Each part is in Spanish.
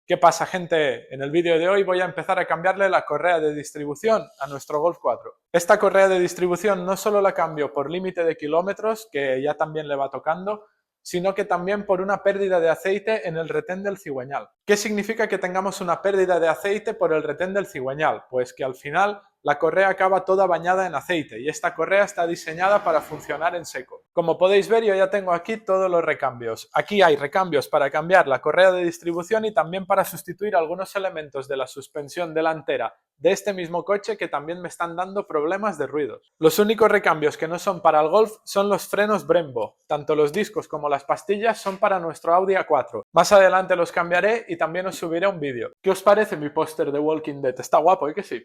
¿Qué pasa, gente? En el vídeo de hoy voy a empezar a cambiarle la correa de distribución a nuestro Golf 4. Esta correa de distribución no solo la cambio por límite de kilómetros, que ya también le va tocando, sino que también por una pérdida de aceite en el retén del cigüeñal. ¿Qué significa que tengamos una pérdida de aceite por el retén del cigüeñal? Pues que al final la correa acaba toda bañada en aceite y esta correa está diseñada para funcionar en seco. Como podéis ver, yo ya tengo aquí todos los recambios. Aquí hay recambios para cambiar la correa de distribución y también para sustituir algunos elementos de la suspensión delantera de este mismo coche que también me están dando problemas de ruidos. Los únicos recambios que no son para el Golf son los frenos Brembo. Tanto los discos como las pastillas son para nuestro Audi A4. Más adelante los cambiaré y también os subiré un vídeo. ¿Qué os parece mi póster de Walking Dead? Está guapo, ¿eh que sí?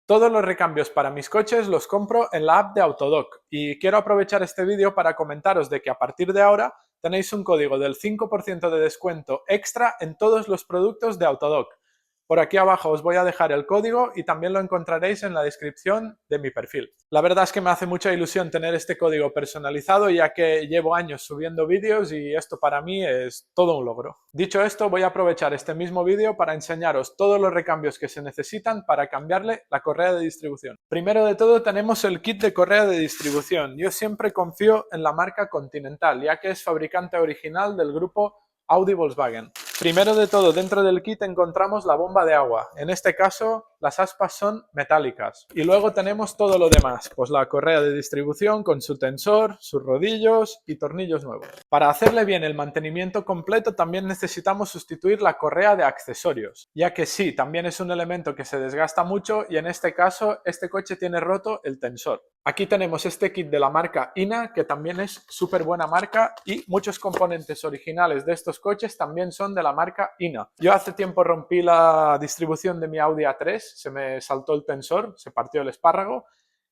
Todos los recambios para mis coches los compro en la app de Autodoc y quiero aprovechar este vídeo para comentaros de que a partir de ahora tenéis un código del 5% de descuento extra en todos los productos de Autodoc. Por aquí abajo os voy a dejar el código y también lo encontraréis en la descripción de mi perfil. La verdad es que me hace mucha ilusión tener este código personalizado ya que llevo años subiendo vídeos y esto para mí es todo un logro. Dicho esto, voy a aprovechar este mismo vídeo para enseñaros todos los recambios que se necesitan para cambiarle la correa de distribución. Primero de todo tenemos el kit de correa de distribución. Yo siempre confío en la marca Continental ya que es fabricante original del grupo Audi-Volkswagen. Primero de todo, dentro del kit encontramos la bomba de agua. En este caso, las aspas son metálicas. Y luego tenemos todo lo demás, pues la correa de distribución con su tensor, sus rodillos y tornillos nuevos. Para hacerle bien el mantenimiento completo también necesitamos sustituir la correa de accesorios, ya que sí, también es un elemento que se desgasta mucho y en este caso este coche tiene roto el tensor. Aquí tenemos este kit de la marca INA, que también es súper buena marca y muchos componentes originales de estos coches también son de la marca INA. Yo hace tiempo rompí la distribución de mi Audi A3, se me saltó el tensor, se partió el espárrago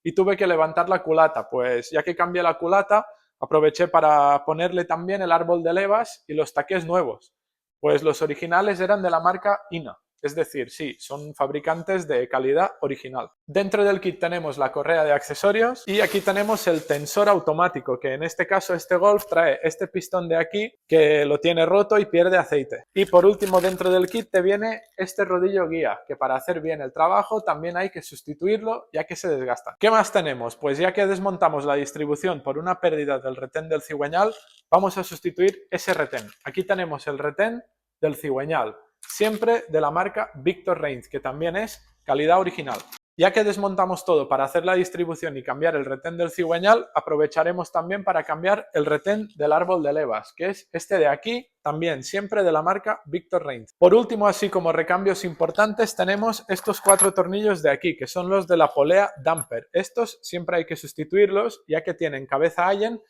y tuve que levantar la culata. Pues ya que cambié la culata, aproveché para ponerle también el árbol de levas y los taqués nuevos. Pues los originales eran de la marca INA. Es decir, sí, son fabricantes de calidad original. Dentro del kit tenemos la correa de accesorios y aquí tenemos el tensor automático, que en este caso este Golf trae este pistón de aquí que lo tiene roto y pierde aceite. Y por último, dentro del kit te viene este rodillo guía, que para hacer bien el trabajo también hay que sustituirlo ya que se desgasta. ¿Qué más tenemos? Pues ya que desmontamos la distribución por una pérdida del retén del cigüeñal, vamos a sustituir ese retén. Aquí tenemos el retén del cigüeñal, siempre de la marca Victor Reigns, que también es calidad original. Ya que desmontamos todo para hacer la distribución y cambiar el retén del cigüeñal, aprovecharemos también para cambiar el retén del árbol de levas, que es este de aquí, también siempre de la marca Victor Reigns. Por último, así como recambios importantes, tenemos estos 4 tornillos de aquí, que son los de la polea Damper. Estos siempre hay que sustituirlos, ya que tienen cabeza Allen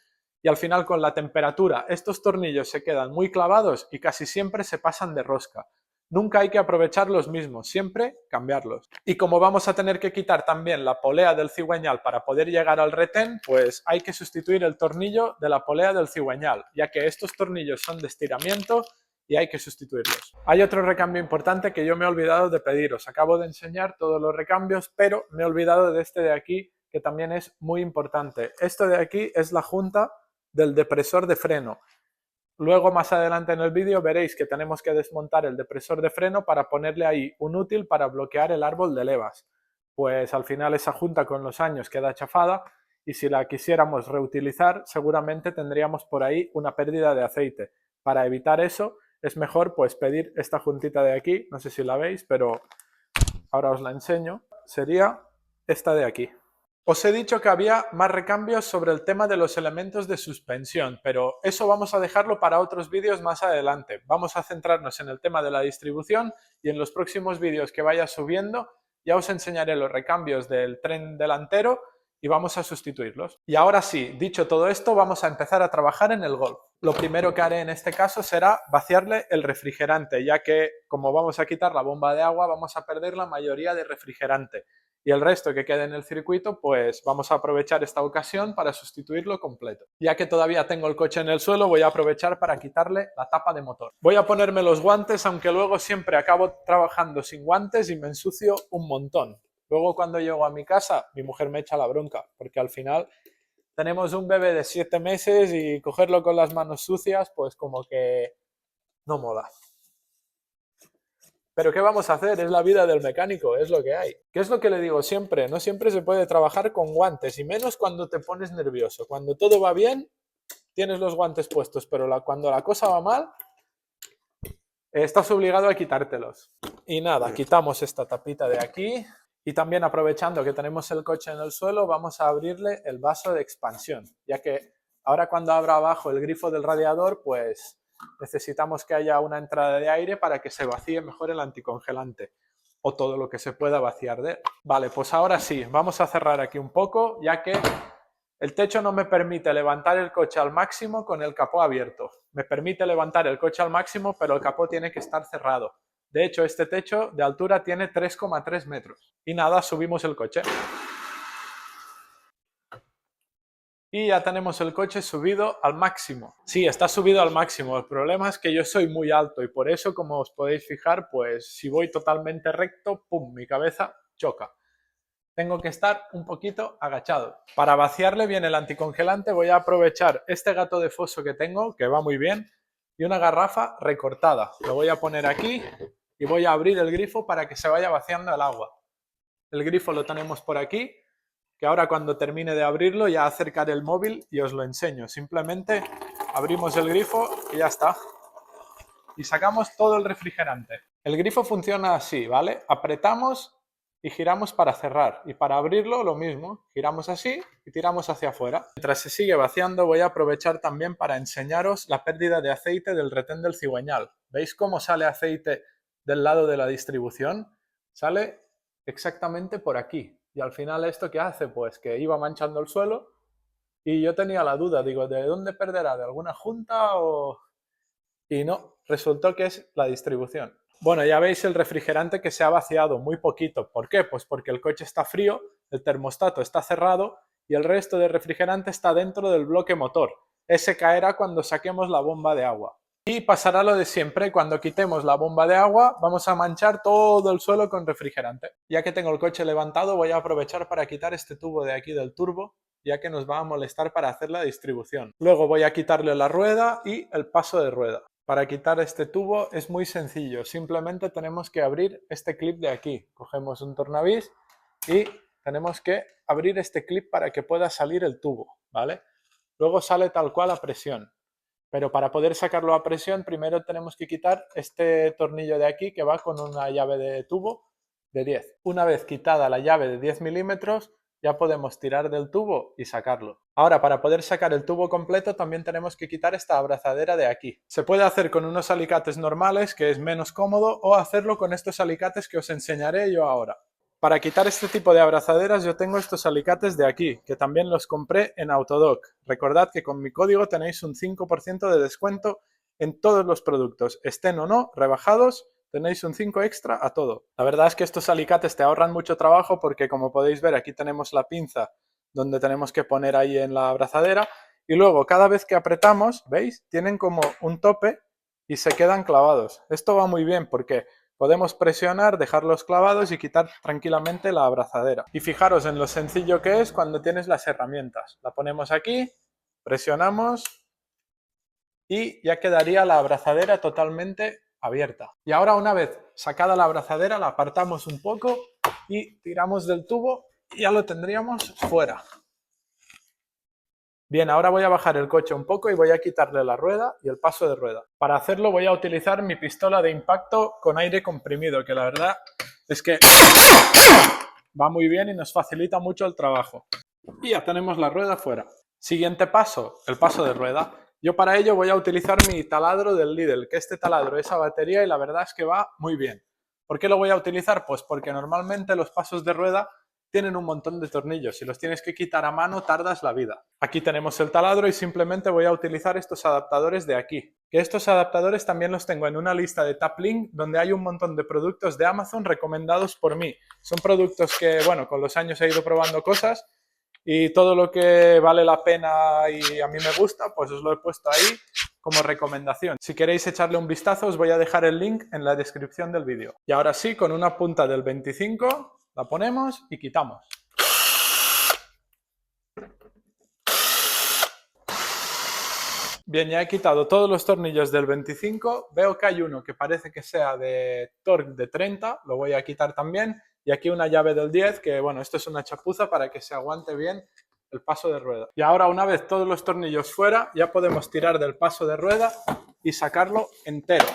y al final con la temperatura estos tornillos se quedan muy clavados y casi siempre se pasan de rosca. Nunca hay que aprovechar los mismos, siempre cambiarlos. Y como vamos a tener que quitar también la polea del cigüeñal para poder llegar al retén, pues hay que sustituir el tornillo de la polea del cigüeñal, ya que estos tornillos son de estiramiento y hay que sustituirlos. Hay otro recambio importante que yo me he olvidado de pediros. Acabo de enseñar todos los recambios, pero me he olvidado de este de aquí, que también es muy importante. Esto de aquí es la junta del depresor de freno. Luego más adelante en el vídeo veréis que tenemos que desmontar el depresor de freno para ponerle ahí un útil para bloquear el árbol de levas. Pues al final esa junta con los años queda chafada y si la quisiéramos reutilizar seguramente tendríamos por ahí una pérdida de aceite. Para evitar eso es mejor pues pedir esta juntita de aquí, no sé si la veis, pero ahora os la enseño. Sería esta de aquí. Os he dicho que había más recambios sobre el tema de los elementos de suspensión, pero eso vamos a dejarlo para otros vídeos más adelante. Vamos a centrarnos en el tema de la distribución y en los próximos vídeos que vaya subiendo ya os enseñaré los recambios del tren delantero y vamos a sustituirlos. Y ahora sí, dicho todo esto, vamos a empezar a trabajar en el Golf. Lo primero que haré en este caso será vaciarle el refrigerante, ya que como vamos a quitar la bomba de agua vamos a perder la mayoría de refrigerante. Y el resto que quede en el circuito, pues vamos a aprovechar esta ocasión para sustituirlo completo. Ya que todavía tengo el coche en el suelo, voy a aprovechar para quitarle la tapa de motor. Voy a ponerme los guantes, aunque luego siempre acabo trabajando sin guantes y me ensucio un montón. Luego cuando llego a mi casa, mi mujer me echa la bronca, porque al final tenemos un bebé de 7 meses y cogerlo con las manos sucias, pues como que no mola. Pero ¿qué vamos a hacer? Es la vida del mecánico, es lo que hay. ¿Qué es lo que le digo siempre? No siempre se puede trabajar con guantes, y menos cuando te pones nervioso. Cuando todo va bien, tienes los guantes puestos, pero cuando la cosa va mal, estás obligado a quitártelos. Y nada, quitamos esta tapita de aquí. Y también, aprovechando que tenemos el coche en el suelo, vamos a abrirle el vaso de expansión, ya que ahora cuando abra abajo el grifo del radiador, pues necesitamos que haya una entrada de aire para que se vacíe mejor el anticongelante, o todo lo que se pueda vaciar de él. Vale, pues ahora sí, vamos a cerrar aquí un poco, ya que el techo no me permite levantar el coche al máximo con el capó abierto. Me permite levantar el coche al máximo, pero el capó tiene que estar cerrado. De hecho, este techo de altura tiene 3,3 metros. Y nada, subimos el coche. Y ya tenemos el coche subido al máximo. Sí, está subido al máximo. El problema es que yo soy muy alto y por eso, como os podéis fijar, pues si voy totalmente recto, ¡pum!, mi cabeza choca. Tengo que estar un poquito agachado. Para vaciarle bien el anticongelante voy a aprovechar este gato de foso que tengo, que va muy bien, y una garrafa recortada. Lo voy a poner aquí y voy a abrir el grifo para que se vaya vaciando el agua. El grifo lo tenemos por aquí, que ahora cuando termine de abrirlo ya acercaré el móvil y os lo enseño. Simplemente abrimos el grifo y ya está. Y sacamos todo el refrigerante. El grifo funciona así, ¿vale? Apretamos y giramos para cerrar, y para abrirlo lo mismo, giramos así y tiramos hacia afuera. Mientras se sigue vaciando voy a aprovechar también para enseñaros la pérdida de aceite del retén del cigüeñal. ¿Veis cómo sale aceite del lado de la distribución? Sale exactamente por aquí, y al final ¿esto qué hace? Pues que iba manchando el suelo y yo tenía la duda, digo, ¿de dónde perderá? ¿De alguna junta o...? Y no, resultó que es la distribución. Bueno, ya veis el refrigerante que se ha vaciado muy poquito. ¿Por qué? Pues porque el coche está frío, el termostato está cerrado y el resto de refrigerante está dentro del bloque motor. Ese caerá cuando saquemos la bomba de agua. Y pasará lo de siempre, cuando quitemos la bomba de agua vamos a manchar todo el suelo con refrigerante. Ya que tengo el coche levantado voy a aprovechar para quitar este tubo de aquí del turbo, ya que nos va a molestar para hacer la distribución. Luego voy a quitarle la rueda y el paso de rueda. Para quitar este tubo es muy sencillo, simplemente tenemos que abrir este clip de aquí. Cogemos un tornavís y tenemos que abrir este clip para que pueda salir el tubo, ¿vale? Luego sale tal cual a presión, pero para poder sacarlo a presión primero tenemos que quitar este tornillo de aquí que va con una llave de tubo de 10. Una vez quitada la llave de 10 milímetros, ya podemos tirar del tubo y sacarlo. Ahora, para poder sacar el tubo completo también tenemos que quitar esta abrazadera de aquí. Se puede hacer con unos alicates normales, que es menos cómodo, o hacerlo con estos alicates que os enseñaré yo ahora. Para quitar este tipo de abrazaderas yo tengo estos alicates de aquí, que también los compré en Autodoc. Recordad que con mi código tenéis un 5% de descuento en todos los productos, estén o no rebajados. Tenéis un 5 extra a todo. La verdad es que estos alicates te ahorran mucho trabajo porque, como podéis ver, aquí tenemos la pinza donde tenemos que poner ahí en la abrazadera y luego cada vez que apretamos, ¿veis? Tienen como un tope y se quedan clavados. Esto va muy bien porque podemos presionar, dejarlos clavados y quitar tranquilamente la abrazadera. Y fijaros en lo sencillo que es cuando tienes las herramientas. La ponemos aquí, presionamos y ya quedaría la abrazadera totalmente abierta. Y ahora, una vez sacada la abrazadera, la apartamos un poco y tiramos del tubo y ya lo tendríamos fuera. Bien, ahora voy a bajar el coche un poco y voy a quitarle la rueda y el paso de rueda. Para hacerlo voy a utilizar mi pistola de impacto con aire comprimido, que la verdad es que va muy bien y nos facilita mucho el trabajo. Y ya tenemos la rueda fuera. Siguiente paso, el paso de rueda. Yo para ello voy a utilizar mi taladro del Lidl, que este taladro es a batería y la verdad es que va muy bien. ¿Por qué lo voy a utilizar? Pues porque normalmente los pasos de rueda tienen un montón de tornillos. Si los tienes que quitar a mano tardas la vida. Aquí tenemos el taladro y simplemente voy a utilizar estos adaptadores de aquí. Que estos adaptadores también los tengo en una lista de Taplink donde hay un montón de productos de Amazon recomendados por mí. Son productos que, bueno, con los años he ido probando cosas y todo lo que vale la pena y a mí me gusta, pues os lo he puesto ahí como recomendación. Si queréis echarle un vistazo, os voy a dejar el link en la descripción del vídeo. Y ahora sí, con una punta del 25, la ponemos y quitamos. Bien, ya he quitado todos los tornillos del 25, veo que hay uno que parece que sea de torque de 30, lo voy a quitar también, y aquí una llave del 10, que bueno, esto es una chapuza para que se aguante bien el paso de rueda. Y ahora, una vez todos los tornillos fuera, ya podemos tirar del paso de rueda y sacarlo entero.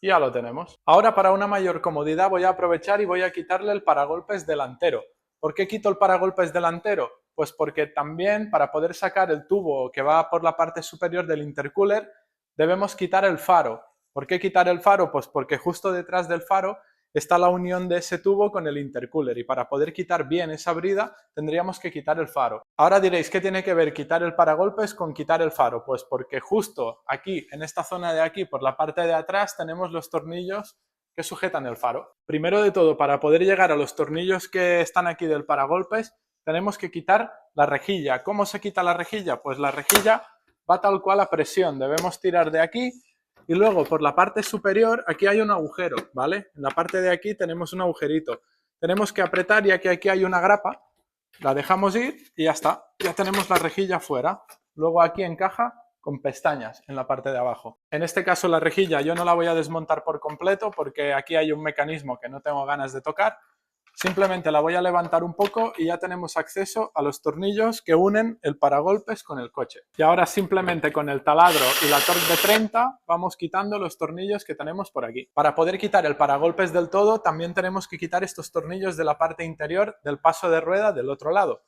Y ya lo tenemos. Ahora, para una mayor comodidad, voy a aprovechar y voy a quitarle el paragolpes delantero. ¿Por qué quito el paragolpes delantero? Pues porque también, para poder sacar el tubo que va por la parte superior del intercooler, debemos quitar el faro. ¿Por qué quitar el faro? Pues porque justo detrás del faro está la unión de ese tubo con el intercooler, y para poder quitar bien esa brida tendríamos que quitar el faro. Ahora diréis, ¿qué tiene que ver quitar el paragolpes con quitar el faro? Pues porque justo aquí, en esta zona de aquí, por la parte de atrás, tenemos los tornillos que sujetan el faro. Primero de todo, para poder llegar a los tornillos que están aquí del paragolpes, tenemos que quitar la rejilla. ¿Cómo se quita la rejilla? Pues la rejilla va tal cual a presión. Debemos tirar de aquí y luego por la parte superior aquí hay un agujero, ¿vale? En la parte de aquí tenemos un agujerito. Tenemos que apretar, ya que aquí hay una grapa, la dejamos ir y ya está. Ya tenemos la rejilla fuera. Luego aquí encaja con pestañas en la parte de abajo. En este caso la rejilla yo no la voy a desmontar por completo porque aquí hay un mecanismo que no tengo ganas de tocar. Simplemente la voy a levantar un poco y ya tenemos acceso a los tornillos que unen el paragolpes con el coche. Y ahora simplemente con el taladro y la torque de 30 vamos quitando los tornillos que tenemos por aquí. Para poder quitar el paragolpes del todo también tenemos que quitar estos tornillos de la parte interior del paso de rueda del otro lado.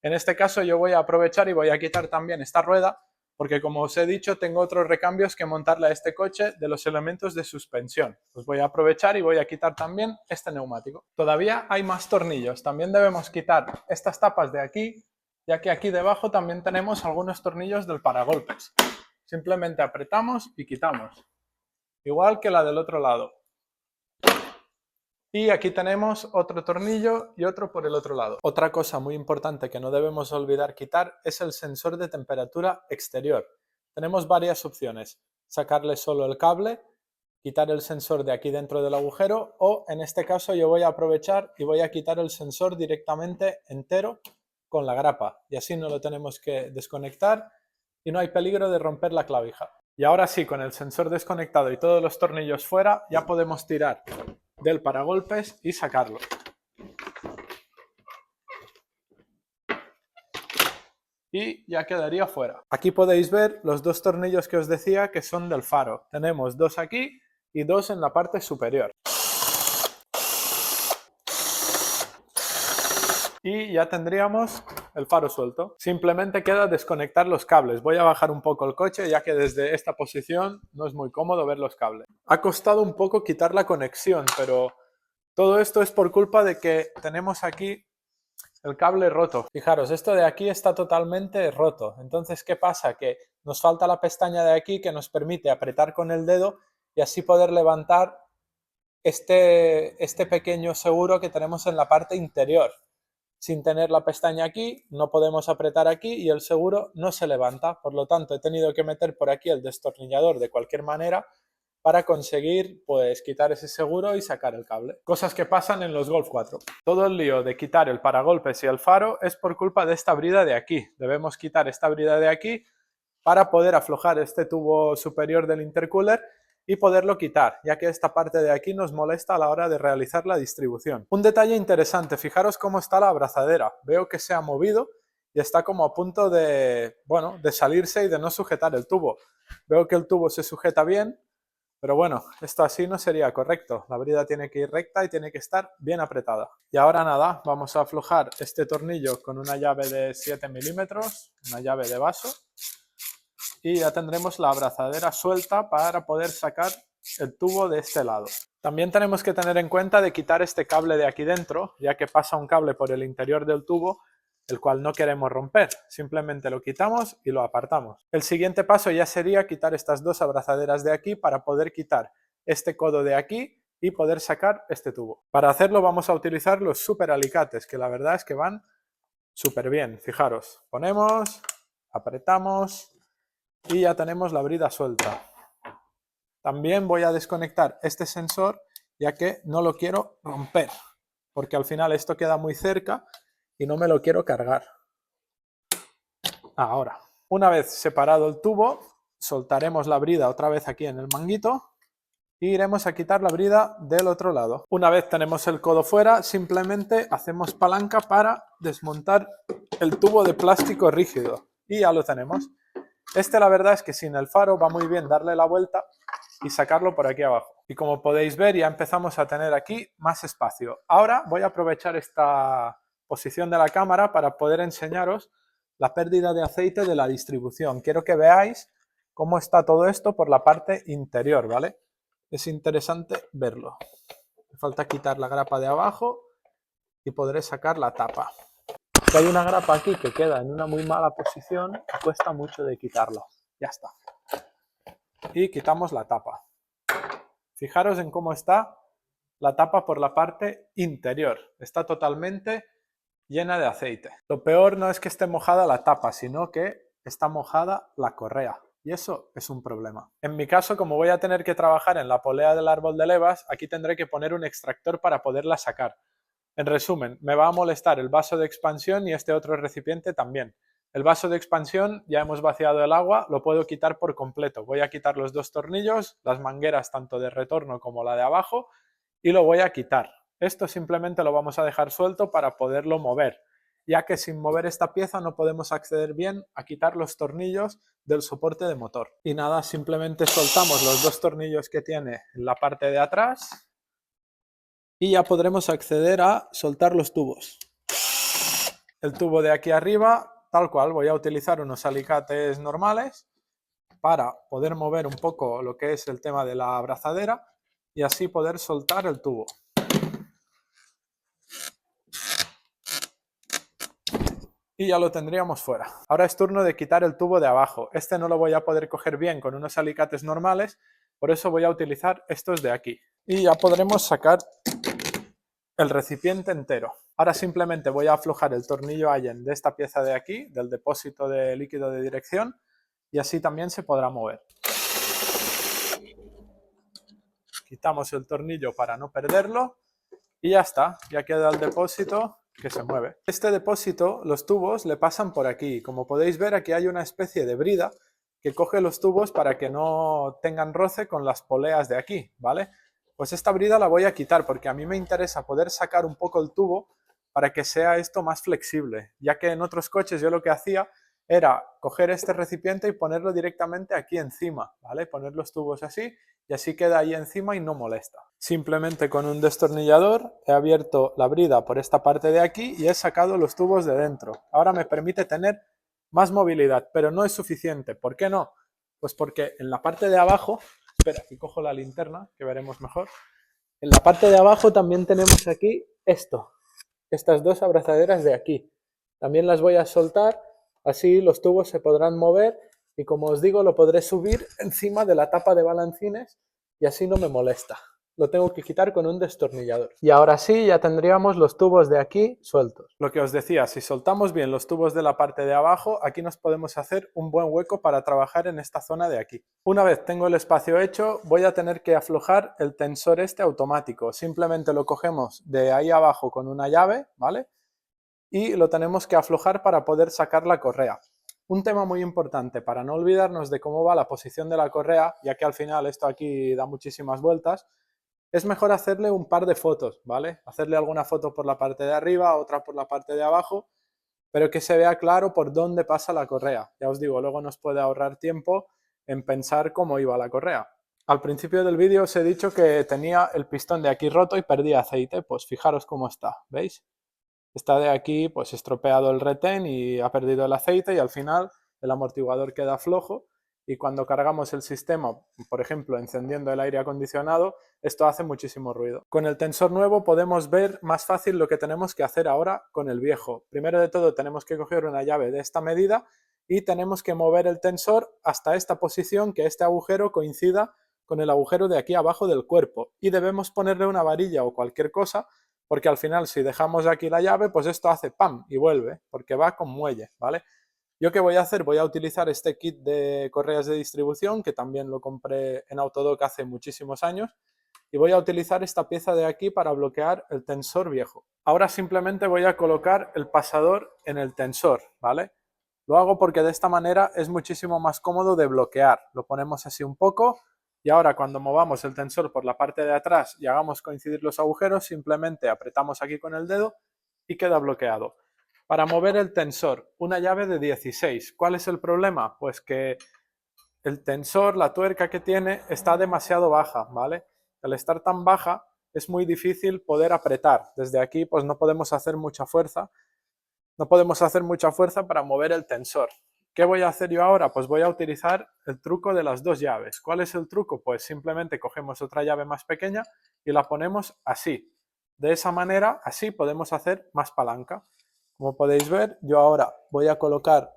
En este caso yo voy a aprovechar y voy a quitar también esta rueda, porque como os he dicho tengo otros recambios que montarle a este coche de los elementos de suspensión. Pues voy a aprovechar y voy a quitar también este neumático. Todavía hay más tornillos, también debemos quitar estas tapas de aquí, ya que aquí debajo también tenemos algunos tornillos del paragolpes. Simplemente apretamos y quitamos, igual que la del otro lado. Y aquí tenemos otro tornillo y otro por el otro lado. Otra cosa muy importante que no debemos olvidar quitar es el sensor de temperatura exterior. Tenemos varias opciones: sacarle solo el cable, quitar el sensor de aquí dentro del agujero, o en este caso yo voy a aprovechar y voy a quitar el sensor directamente entero con la grapa. Y así no lo tenemos que desconectar y no hay peligro de romper la clavija. Y ahora sí, con el sensor desconectado y todos los tornillos fuera, ya podemos tirar del paragolpes y sacarlo. Y ya quedaría fuera. Aquí podéis ver los dos tornillos que os decía que son del faro. Tenemos dos aquí y dos en la parte superior. Y ya tendríamos el faro suelto. Simplemente queda desconectar los cables. Voy a bajar un poco el coche, ya que desde esta posición no es muy cómodo ver los cables. Ha costado un poco quitar la conexión, pero todo esto es por culpa de que tenemos aquí el cable roto. Fijaros, esto de aquí está totalmente roto. Entonces, ¿qué pasa? Que nos falta la pestaña de aquí que nos permite apretar con el dedo y así poder levantar este pequeño seguro que tenemos en la parte interior. Sin tener la pestaña aquí, no podemos apretar aquí y el seguro no se levanta. Por lo tanto, he tenido que meter por aquí el destornillador de cualquier manera para conseguir pues quitar ese seguro y sacar el cable. Cosas que pasan en los Golf 4. Todo el lío de quitar el paragolpes y el faro es por culpa de esta brida de aquí. Debemos quitar esta brida de aquí para poder aflojar este tubo superior del intercooler y poderlo quitar, ya que esta parte de aquí nos molesta a la hora de realizar la distribución. Un detalle interesante, fijaros cómo está la abrazadera. Veo que se ha movido y está como a punto de, bueno, de salirse y de no sujetar el tubo. Veo que el tubo se sujeta bien, pero bueno, esto así no sería correcto. La brida tiene que ir recta y tiene que estar bien apretada. Y ahora nada, vamos a aflojar este tornillo con una llave de 7 milímetros, una llave de vaso, y ya tendremos la abrazadera suelta para poder sacar el tubo de este lado. También tenemos que tener en cuenta de quitar este cable de aquí dentro, ya que pasa un cable por el interior del tubo, el cual no queremos romper. Simplemente lo quitamos y lo apartamos. El siguiente paso ya sería quitar estas dos abrazaderas de aquí para poder quitar este codo de aquí y poder sacar este tubo. Para hacerlo vamos a utilizar los super alicates, que la verdad es que van súper bien. Fijaros, ponemos, apretamos y ya tenemos la brida suelta. También voy a desconectar este sensor, ya que no lo quiero romper, porque al final esto queda muy cerca y no me lo quiero cargar. Ahora. Una vez separado el tubo, soltaremos la brida otra vez aquí en el manguito y iremos a quitar la brida del otro lado. Una vez tenemos el codo fuera, simplemente hacemos palanca para desmontar el tubo de plástico rígido y ya lo tenemos. La verdad es que sin el faro va muy bien darle la vuelta y sacarlo por aquí abajo. Y como podéis ver, ya empezamos a tener aquí más espacio. Ahora voy a aprovechar esta posición de la cámara para poder enseñaros la pérdida de aceite de la distribución. Quiero que veáis cómo está todo esto por la parte interior, ¿vale? Es interesante verlo. Me falta quitar la grapa de abajo y podré sacar la tapa. Que hay una grapa aquí que queda en una muy mala posición y cuesta mucho de quitarla. Ya está. Y quitamos la tapa. Fijaros en cómo está la tapa por la parte interior. Está totalmente llena de aceite. Lo peor no es que esté mojada la tapa, sino que está mojada la correa. Y eso es un problema. En mi caso, como voy a tener que trabajar en la polea del árbol de levas, aquí tendré que poner un extractor para poderla sacar. En resumen, me va a molestar el vaso de expansión y este otro recipiente también. El vaso de expansión, ya hemos vaciado el agua, lo puedo quitar por completo. Voy a quitar los dos tornillos, las mangueras tanto de retorno como la de abajo, y lo voy a quitar. Esto simplemente lo vamos a dejar suelto para poderlo mover, ya que sin mover esta pieza no podemos acceder bien a quitar los tornillos del soporte de motor. Y nada, simplemente soltamos los dos tornillos que tiene en la parte de atrás y ya podremos acceder a soltar los tubos. El tubo de aquí arriba, tal cual, voy a utilizar unos alicates normales para poder mover un poco lo que es el tema de la abrazadera y así poder soltar el tubo. Y ya lo tendríamos fuera. Ahora es turno de quitar el tubo de abajo. Este no lo voy a poder coger bien con unos alicates normales, por eso voy a utilizar estos de aquí. Y ya podremos sacar el recipiente entero. Ahora simplemente voy a aflojar el tornillo Allen de esta pieza de aquí, del depósito de líquido de dirección, y así también se podrá mover. Quitamos el tornillo para no perderlo y ya está, ya queda el depósito que se mueve. Este depósito, los tubos le pasan por aquí. Como podéis ver, aquí hay una especie de brida que coge los tubos para que no tengan roce con las poleas de aquí, ¿vale? Pues esta brida la voy a quitar porque a mí me interesa poder sacar un poco el tubo para que sea esto más flexible, ya que en otros coches yo lo que hacía era coger este recipiente y ponerlo directamente aquí encima, ¿vale? Poner los tubos así y así queda ahí encima y no molesta. Simplemente con un destornillador he abierto la brida por esta parte de aquí y he sacado los tubos de dentro. Ahora me permite tener más movilidad, pero no es suficiente. ¿Por qué no? Pues porque en la parte de abajo, espera, aquí cojo la linterna, que veremos mejor. En la parte de abajo también tenemos aquí estas dos abrazaderas de aquí. También las voy a soltar, así los tubos se podrán mover y como os digo lo podré subir encima de la tapa de balancines y así no me molesta. Lo tengo que quitar con un destornillador. Y ahora sí, ya tendríamos los tubos de aquí sueltos. Lo que os decía, si soltamos bien los tubos de la parte de abajo, aquí nos podemos hacer un buen hueco para trabajar en esta zona de aquí. Una vez tengo el espacio hecho, voy a tener que aflojar el tensor este automático. Simplemente lo cogemos de ahí abajo con una llave, ¿vale? Y lo tenemos que aflojar para poder sacar la correa. Un tema muy importante, para no olvidarnos de cómo va la posición de la correa, ya que al final esto aquí da muchísimas vueltas, es mejor hacerle un par de fotos, ¿vale? Hacerle alguna foto por la parte de arriba, otra por la parte de abajo, pero que se vea claro por dónde pasa la correa. Ya os digo, luego nos puede ahorrar tiempo en pensar cómo iba la correa. Al principio del vídeo os he dicho que tenía el pistón de aquí roto y perdí aceite, pues fijaros cómo está, ¿veis? Está de aquí pues estropeado el retén y ha perdido el aceite y al final el amortiguador queda flojo y cuando cargamos el sistema, por ejemplo encendiendo el aire acondicionado, esto hace muchísimo ruido. Con el tensor nuevo podemos ver más fácil lo que tenemos que hacer ahora con el viejo. Primero de todo tenemos que coger una llave de esta medida y tenemos que mover el tensor hasta esta posición, que este agujero coincida con el agujero de aquí abajo del cuerpo y debemos ponerle una varilla o cualquier cosa porque al final si dejamos aquí la llave, pues esto hace ¡pam! Y vuelve, porque va con muelle, ¿vale? ¿Yo qué voy a hacer? Voy a utilizar este kit de correas de distribución, que también lo compré en Autodoc hace muchísimos años, y voy a utilizar esta pieza de aquí para bloquear el tensor viejo. Ahora simplemente voy a colocar el pasador en el tensor, ¿vale? Lo hago porque de esta manera es muchísimo más cómodo de bloquear. Lo ponemos así un poco y ahora cuando movamos el tensor por la parte de atrás y hagamos coincidir los agujeros, simplemente apretamos aquí con el dedo y queda bloqueado. Para mover el tensor, una llave de 16. ¿Cuál es el problema? Pues que el tensor, la tuerca que tiene, está demasiado baja, ¿vale? Al estar tan baja es muy difícil poder apretar. Desde aquí pues no podemos hacer mucha fuerza. No podemos hacer mucha fuerza para mover el tensor. ¿Qué voy a hacer yo ahora? Pues voy a utilizar el truco de las dos llaves. ¿Cuál es el truco? Pues simplemente cogemos otra llave más pequeña y la ponemos así. De esa manera, así podemos hacer más palanca. Como podéis ver, yo ahora voy a colocar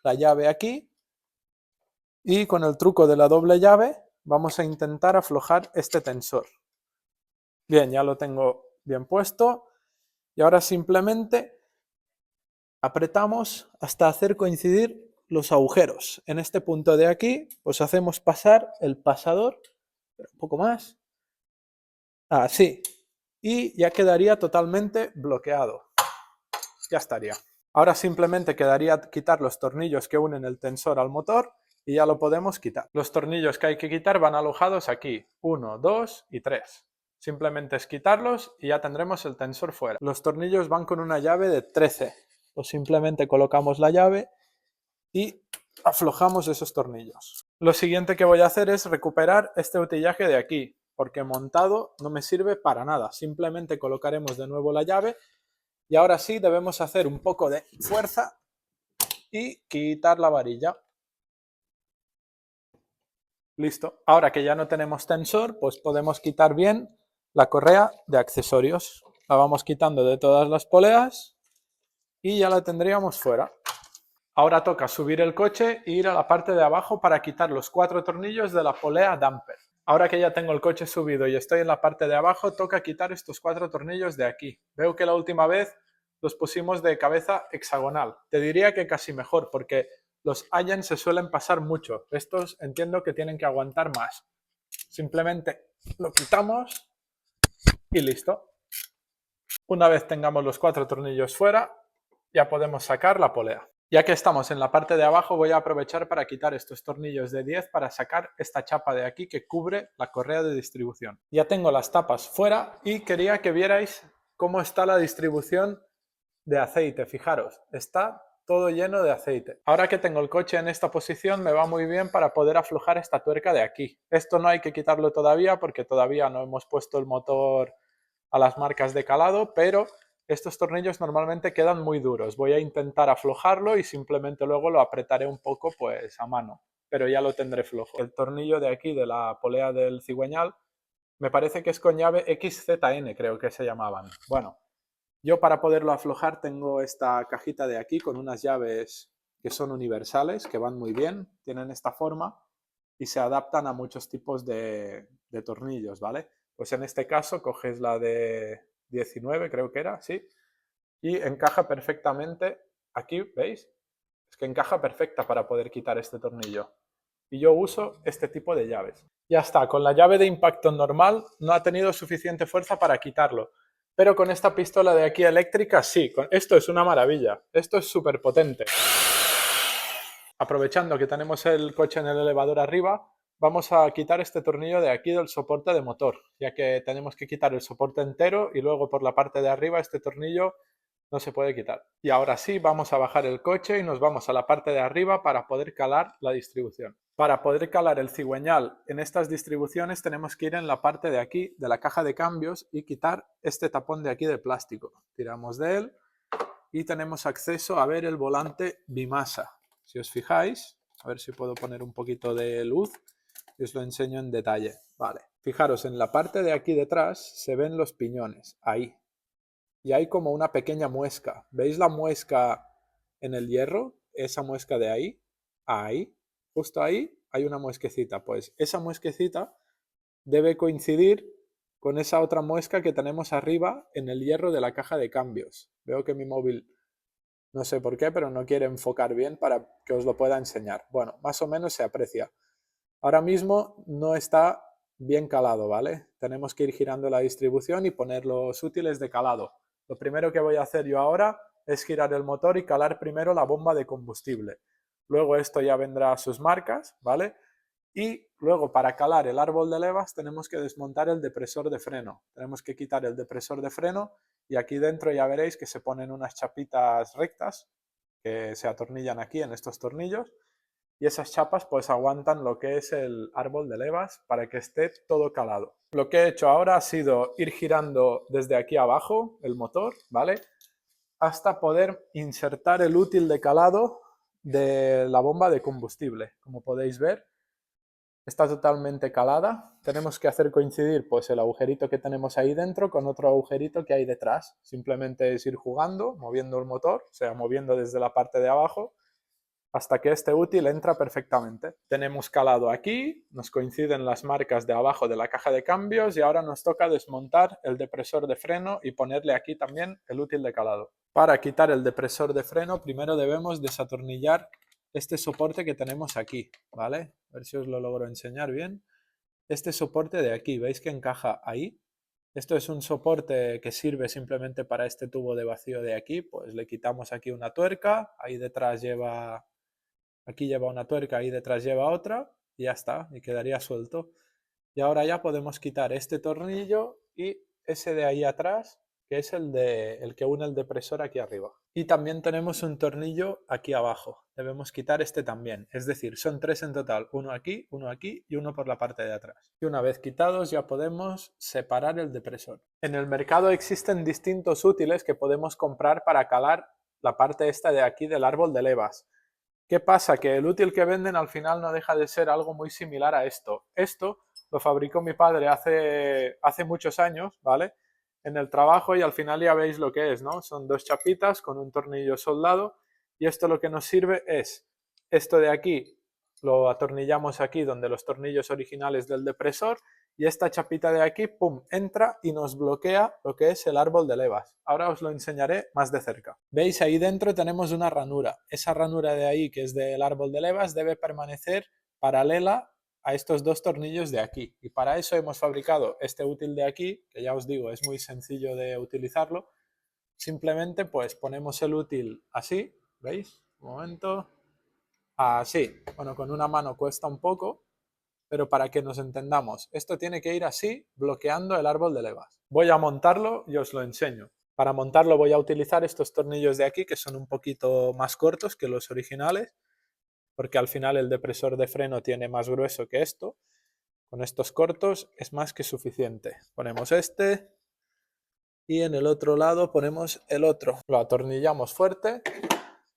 la llave aquí y con el truco de la doble llave vamos a intentar aflojar este tensor. Bien, ya lo tengo bien puesto y ahora simplemente apretamos hasta hacer coincidir los agujeros. En este punto de aquí, pues hacemos pasar el pasador, un poco más, así, y ya quedaría totalmente bloqueado. Ya estaría. Ahora simplemente quedaría quitar los tornillos que unen el tensor al motor y ya lo podemos quitar. Los tornillos que hay que quitar van alojados aquí, 1, 2 y 3. Simplemente es quitarlos y ya tendremos el tensor fuera. Los tornillos van con una llave de 13. Pues simplemente colocamos la llave y aflojamos esos tornillos. Lo siguiente que voy a hacer es recuperar este utillaje de aquí, porque montado no me sirve para nada. Simplemente colocaremos de nuevo la llave y ahora sí debemos hacer un poco de fuerza y quitar la varilla. Listo. Ahora que ya no tenemos tensor, pues podemos quitar bien la correa de accesorios. La vamos quitando de todas las poleas y ya la tendríamos fuera. Ahora toca subir el coche e ir a la parte de abajo para quitar los 4 tornillos de la polea damper. Ahora que ya tengo el coche subido y estoy en la parte de abajo, toca quitar estos 4 tornillos de aquí. Veo que la última vez los pusimos de cabeza hexagonal. Te diría que casi mejor, porque los Allen se suelen pasar mucho. Estos entiendo que tienen que aguantar más. Simplemente lo quitamos y listo. Una vez tengamos los 4 tornillos fuera, ya podemos sacar la polea. Ya que estamos en la parte de abajo, voy a aprovechar para quitar estos tornillos de 10 para sacar esta chapa de aquí que cubre la correa de distribución. Ya tengo las tapas fuera y quería que vierais cómo está la distribución de aceite. Fijaros, está todo lleno de aceite. Ahora que tengo el coche en esta posición, me va muy bien para poder aflojar esta tuerca de aquí. Esto no hay que quitarlo todavía porque todavía no hemos puesto el motor a las marcas de calado, pero estos tornillos normalmente quedan muy duros. Voy a intentar aflojarlo y simplemente luego lo apretaré un poco pues a mano, pero ya lo tendré flojo. El tornillo de aquí de la polea del cigüeñal me parece que es con llave XZN, creo que se llamaban. Bueno, yo para poderlo aflojar tengo esta cajita de aquí con unas llaves que son universales, que van muy bien, tienen esta forma y se adaptan a muchos tipos de tornillos, ¿vale? Pues en este caso coges la de 19, creo que era, sí, y encaja perfectamente aquí, ¿veis? Es que encaja perfecta para poder quitar este tornillo. Y yo uso este tipo de llaves. Ya está, con la llave de impacto normal no ha tenido suficiente fuerza para quitarlo. Pero con esta pistola de aquí eléctrica sí, esto es una maravilla, esto es súper potente. Aprovechando que tenemos el coche en el elevador arriba, vamos a quitar este tornillo de aquí del soporte de motor, ya que tenemos que quitar el soporte entero y luego por la parte de arriba este tornillo no se puede quitar. Y ahora sí, vamos a bajar el coche y nos vamos a la parte de arriba para poder calar la distribución. Para poder calar el cigüeñal en estas distribuciones tenemos que ir en la parte de aquí de la caja de cambios y quitar este tapón de aquí de plástico. Tiramos de él y tenemos acceso a ver el volante bimasa. Si os fijáis, a ver si puedo poner un poquito de luz y os lo enseño en detalle. Vale, fijaros, en la parte de aquí detrás se ven los piñones, ahí. Y hay como una pequeña muesca. ¿Veis la muesca en el hierro? Esa muesca de ahí, ahí, justo ahí hay una muesquecita. Pues esa muesquecita debe coincidir con esa otra muesca que tenemos arriba en el hierro de la caja de cambios. Veo que mi móvil, no sé por qué, pero no quiere enfocar bien para que os lo pueda enseñar. Bueno, más o menos se aprecia. Ahora mismo no está bien calado, ¿vale? Tenemos que ir girando la distribución y poner los útiles de calado. Lo primero que voy a hacer yo ahora es girar el motor y calar primero la bomba de combustible. Luego esto ya vendrá a sus marcas, ¿vale? Y luego para calar el árbol de levas tenemos que desmontar el depresor de freno. Tenemos que quitar el depresor de freno y aquí dentro ya veréis que se ponen unas chapitas rectas que se atornillan aquí en estos tornillos y esas chapas pues aguantan lo que es el árbol de levas para que esté todo calado. Lo que he hecho ahora ha sido ir girando desde aquí abajo el motor, ¿vale? Hasta poder insertar el útil de calado de la bomba de combustible. Como podéis ver, está totalmente calada. Tenemos que hacer coincidir pues el agujerito que tenemos ahí dentro con otro agujerito que hay detrás. Simplemente es ir jugando, moviendo el motor, o sea, moviendo desde la parte de abajo hasta que este útil entra perfectamente. Tenemos calado aquí, nos coinciden las marcas de abajo de la caja de cambios y ahora nos toca desmontar el depresor de freno y ponerle aquí también el útil de calado. Para quitar el depresor de freno primero debemos desatornillar este soporte que tenemos aquí, ¿vale? A ver si os lo logro enseñar bien. Este soporte de aquí, ¿veis que encaja ahí? Esto es un soporte que sirve simplemente para este tubo de vacío de aquí, pues le quitamos aquí una tuerca, ahí detrás lleva... Aquí lleva una tuerca, ahí detrás lleva otra y ya está, y quedaría suelto. Y ahora ya podemos quitar este tornillo y ese de ahí atrás, que es el que une el depresor aquí arriba. Y también tenemos un tornillo aquí abajo. Debemos quitar este también. Es decir, son tres en total. Uno aquí y uno por la parte de atrás. Y una vez quitados ya podemos separar el depresor. En el mercado existen distintos útiles que podemos comprar para calar la parte esta de aquí del árbol de levas. ¿Qué pasa? Que el útil que venden al final no deja de ser algo muy similar a esto. Esto lo fabricó mi padre hace muchos años, ¿vale? En el trabajo y al final ya veis lo que es, ¿no? Son dos chapitas con un tornillo soldado y esto lo que nos sirve es esto de aquí, lo atornillamos aquí donde los tornillos originales del depresor y esta chapita de aquí, pum, entra y nos bloquea lo que es el árbol de levas. Ahora os lo enseñaré más de cerca. ¿Veis? Ahí dentro tenemos una ranura. Esa ranura de ahí, que es del árbol de levas, debe permanecer paralela a estos dos tornillos de aquí. Y para eso hemos fabricado este útil de aquí, que ya os digo, es muy sencillo de utilizarlo. Simplemente pues ponemos el útil así, ¿veis? Un momento. Así. Bueno, con una mano cuesta un poco, pero para que nos entendamos, esto tiene que ir así, bloqueando el árbol de levas. Voy a montarlo y os lo enseño. Para montarlo voy a utilizar estos tornillos de aquí, que son un poquito más cortos que los originales, porque al final el depresor de freno tiene más grueso que esto. Con estos cortos es más que suficiente. Ponemos este y en el otro lado ponemos el otro. Lo atornillamos fuerte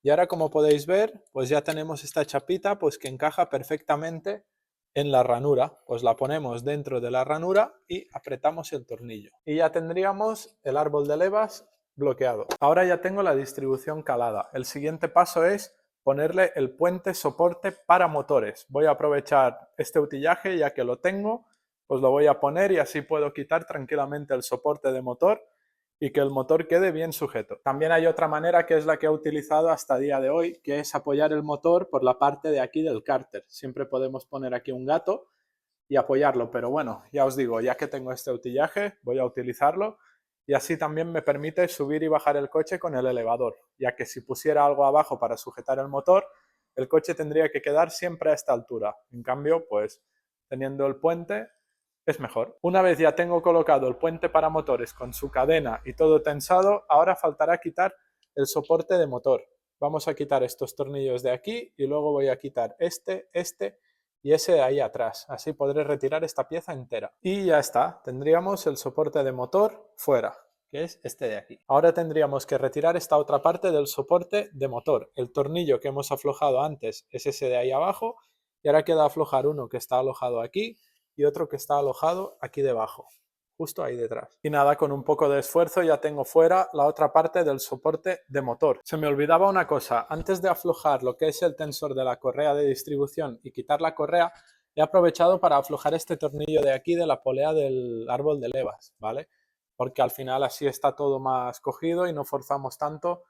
y ahora, como podéis ver, pues ya tenemos esta chapita pues que encaja perfectamente en la ranura. Pues la ponemos dentro de la ranura y apretamos el tornillo. Y ya tendríamos el árbol de levas bloqueado. Ahora ya tengo la distribución calada. El siguiente paso es ponerle el puente soporte para motores. Voy a aprovechar este utillaje, ya que lo tengo, pues lo voy a poner y así puedo quitar tranquilamente el soporte de motor y que el motor quede bien sujeto. También hay otra manera que es la que he utilizado hasta el día de hoy, que es apoyar el motor por la parte de aquí del cárter. Siempre podemos poner aquí un gato y apoyarlo, pero bueno, ya os digo, ya que tengo este utillaje, voy a utilizarlo y así también me permite subir y bajar el coche con el elevador, ya que si pusiera algo abajo para sujetar el motor, el coche tendría que quedar siempre a esta altura. En cambio, pues teniendo el puente es mejor. Una vez ya tengo colocado el puente para motores con su cadena y todo tensado, ahora faltará quitar el soporte de motor. Vamos a quitar estos tornillos de aquí y luego voy a quitar este y ese de ahí atrás. Así podré retirar esta pieza entera. Y ya está, tendríamos el soporte de motor fuera, que es este de aquí. Ahora tendríamos que retirar esta otra parte del soporte de motor. El tornillo que hemos aflojado antes es ese de ahí abajo y ahora queda aflojar uno que está alojado aquí y otro que está alojado aquí debajo, justo ahí detrás. Y nada, con un poco de esfuerzo ya tengo fuera la otra parte del soporte de motor. Se me olvidaba una cosa, antes de aflojar lo que es el tensor de la correa de distribución y quitar la correa, he aprovechado para aflojar este tornillo de aquí de la polea del árbol de levas, ¿vale? Porque al final así está todo más cogido y no forzamos tanto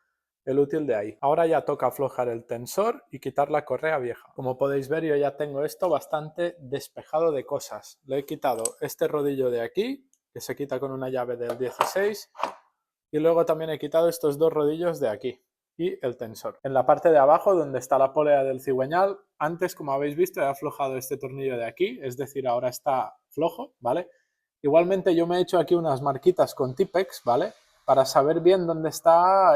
el útil de ahí. Ahora ya toca aflojar el tensor y quitar la correa vieja. Como podéis ver, yo ya tengo esto bastante despejado de cosas. Le he quitado este rodillo de aquí, que se quita con una llave del 16, Y luego también he quitado estos dos rodillos de aquí y el tensor. En la parte de abajo, donde está la polea del cigüeñal, antes, como habéis visto, he aflojado este tornillo de aquí, es decir, ahora está flojo, ¿vale? Igualmente yo me he hecho aquí unas marquitas con Tipex, ¿vale? Para saber bien dónde está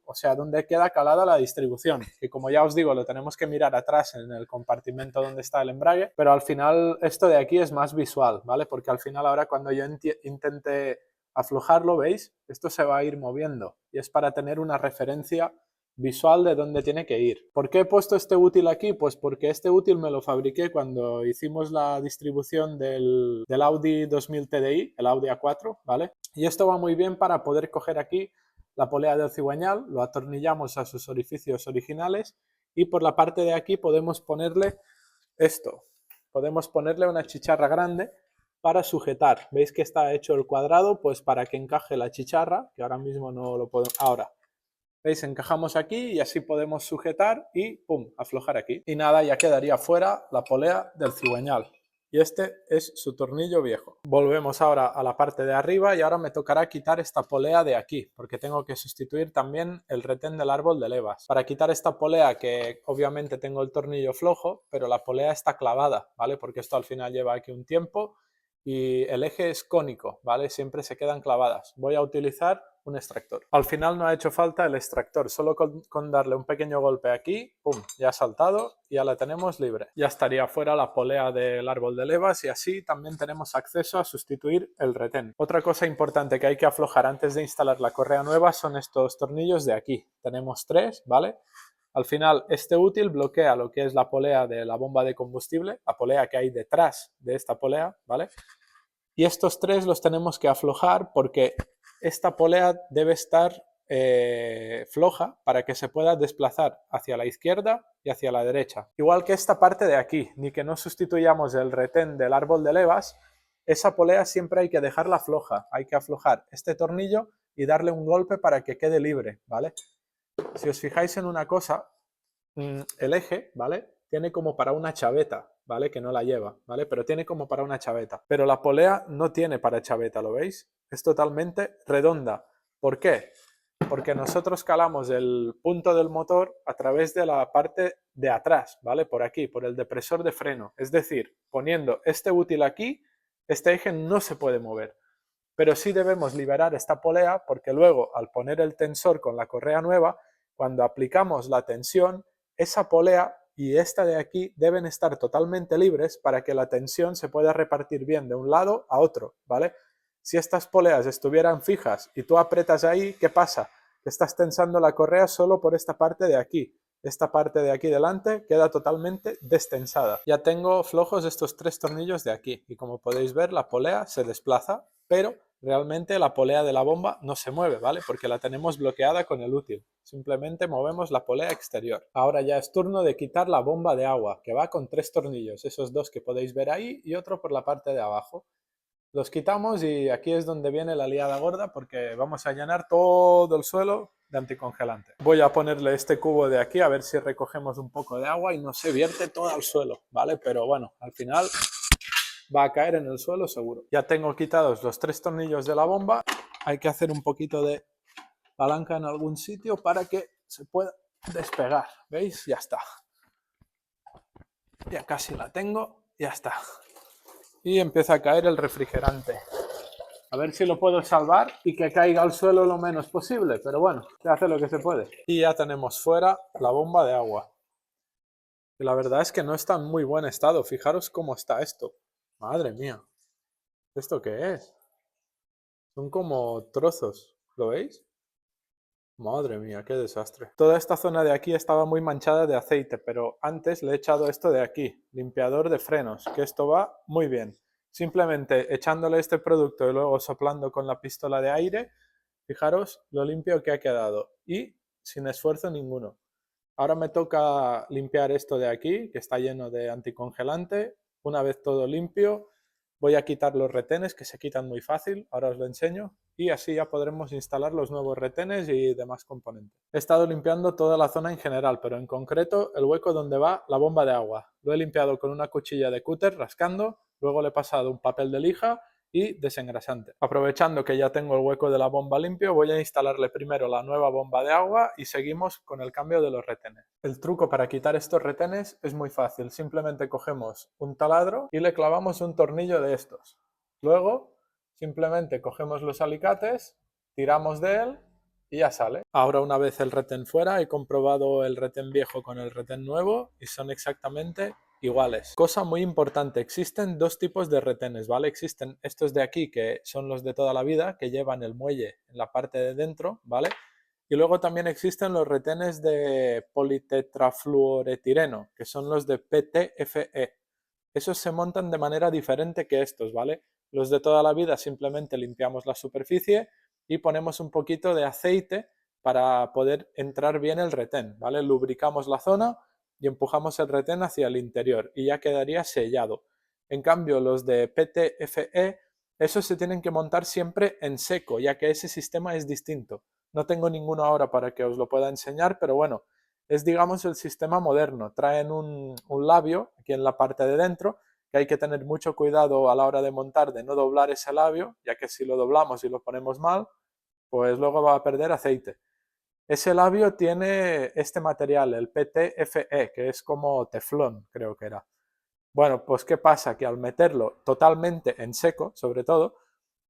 o sea, dónde queda calada la distribución, que como ya os digo, lo tenemos que mirar atrás en el compartimento donde está el embrague, pero al final esto de aquí es más visual, ¿vale? Porque al final ahora cuando yo intente aflojarlo, ¿veis? Esto se va a ir moviendo y es para tener una referencia visual de dónde tiene que ir. ¿Por qué he puesto este útil aquí? Pues porque este útil me lo fabriqué cuando hicimos la distribución del Audi 2000 TDI, el Audi A4, ¿vale? Y esto va muy bien para poder coger aquí la polea del cigüeñal, lo atornillamos a sus orificios originales y por la parte de aquí podemos ponerle esto. Podemos ponerle una chicharra grande para sujetar. ¿Veis que está hecho el cuadrado? Pues para que encaje la chicharra, que ahora mismo no lo puedo... Ahora, ¿veis? Encajamos aquí y así podemos sujetar y ¡pum! Aflojar aquí. Y nada, ya quedaría fuera la polea del cigüeñal. Y este es su tornillo viejo. Volvemos ahora a la parte de arriba y ahora me tocará quitar esta polea de aquí, porque tengo que sustituir también el retén del árbol de levas. Para quitar esta polea, que obviamente tengo el tornillo flojo, pero la polea está clavada, ¿vale? Porque esto al final lleva aquí un tiempo y el eje es cónico, ¿vale? Siempre se quedan clavadas. Voy a utilizar un extractor. Al final no ha hecho falta el extractor, solo con darle un pequeño golpe aquí, ¡pum!, ya ha saltado y ya la tenemos libre. Ya estaría fuera la polea del árbol de levas y así también tenemos acceso a sustituir el retén. Otra cosa importante que hay que aflojar antes de instalar la correa nueva son estos tornillos de aquí. Tenemos 3, ¿vale? Al final, este útil bloquea lo que es la polea de la bomba de combustible, la polea que hay detrás de esta polea, ¿vale? Y estos 3 los tenemos que aflojar porque esta polea debe estar floja para que se pueda desplazar hacia la izquierda y hacia la derecha. Igual que esta parte de aquí, ni que no sustituyamos el retén del árbol de levas, esa polea siempre hay que dejarla floja. Hay que aflojar este tornillo y darle un golpe para que quede libre, ¿vale? Si os fijáis en una cosa, el eje, ¿vale? Tiene como para una chaveta, ¿vale? Que no la lleva, ¿vale? Pero tiene como para una chaveta. Pero la polea no tiene para chaveta, ¿lo veis? Es totalmente redonda. ¿Por qué? Porque nosotros calamos el punto del motor a través de la parte de atrás, ¿vale? Por aquí, por el depresor de freno. Es decir, poniendo este útil aquí, este eje no se puede mover. Pero sí debemos liberar esta polea porque luego, al poner el tensor con la correa nueva, cuando aplicamos la tensión, esa polea y esta de aquí deben estar totalmente libres para que la tensión se pueda repartir bien de un lado a otro, ¿vale? Si estas poleas estuvieran fijas y tú apretas ahí, ¿qué pasa? Que estás tensando la correa solo por esta parte de aquí. Esta parte de aquí delante queda totalmente destensada. Ya tengo flojos estos 3 tornillos de aquí y como podéis ver la polea se desplaza, pero realmente la polea de la bomba no se mueve, ¿vale? Porque la tenemos bloqueada con el útil. Simplemente movemos la polea exterior. Ahora ya es turno de quitar la bomba de agua, que va con 3 tornillos, esos 2 que podéis ver ahí y otro por la parte de abajo. Los quitamos y aquí es donde viene la liada gorda porque vamos a llenar todo el suelo de anticongelante. Voy a ponerle este cubo de aquí a ver si recogemos un poco de agua y no se vierte todo al suelo, ¿vale? Pero bueno, al final va a caer en el suelo seguro. Ya tengo quitados los 3 tornillos de la bomba. Hay que hacer un poquito de palanca en algún sitio para que se pueda despegar. ¿Veis? Ya está. Ya casi la tengo. Ya está. Y empieza a caer el refrigerante. A ver si lo puedo salvar y que caiga al suelo lo menos posible. Pero bueno, se hace lo que se puede. Y ya tenemos fuera la bomba de agua. Y la verdad es que no está en muy buen estado. Fijaros cómo está esto. Madre mía. ¿Esto qué es? Son como trozos. ¿Lo veis? Madre mía, qué desastre. Toda esta zona de aquí estaba muy manchada de aceite, pero antes le he echado esto de aquí, limpiador de frenos, que esto va muy bien. Simplemente echándole este producto y luego soplando con la pistola de aire, fijaros lo limpio que ha quedado y sin esfuerzo ninguno. Ahora me toca limpiar esto de aquí, que está lleno de anticongelante. Una vez todo limpio, voy a quitar los retenes, que se quitan muy fácil, ahora os lo enseño, y así ya podremos instalar los nuevos retenes y demás componentes. He estado limpiando toda la zona en general, pero en concreto el hueco donde va la bomba de agua. Lo he limpiado con una cuchilla de cúter rascando, luego le he pasado un papel de lija y desengrasante. Aprovechando que ya tengo el hueco de la bomba limpio, voy a instalarle primero la nueva bomba de agua y seguimos con el cambio de los retenes. El truco para quitar estos retenes es muy fácil, simplemente cogemos un taladro y le clavamos un tornillo de estos. Luego simplemente cogemos los alicates, tiramos de él y ya sale. Ahora, una vez el retén fuera, he comprobado el retén viejo con el retén nuevo y son exactamente iguales. Cosa muy importante, existen dos tipos de retenes, ¿vale? Existen estos de aquí, que son los de toda la vida, que llevan el muelle en la parte de dentro, ¿vale? Y luego también existen los retenes de politetrafluoretireno, que son los de PTFE. Esos se montan de manera diferente que estos, ¿vale? Los de toda la vida simplemente limpiamos la superficie y ponemos un poquito de aceite para poder entrar bien el retén, ¿vale? Lubricamos la zona y empujamos el retén hacia el interior y ya quedaría sellado. En cambio, los de PTFE, esos se tienen que montar siempre en seco, ya que ese sistema es distinto. No tengo ninguno ahora para que os lo pueda enseñar, pero bueno, es, digamos, el sistema moderno. Traen un labio aquí en la parte de dentro, que hay que tener mucho cuidado a la hora de montar, de no doblar ese labio, ya que si lo doblamos y lo ponemos mal, pues luego va a perder aceite. Ese labio tiene este material, el PTFE, que es como teflón, creo que era. Bueno, pues ¿qué pasa? Que al meterlo totalmente en seco, sobre todo,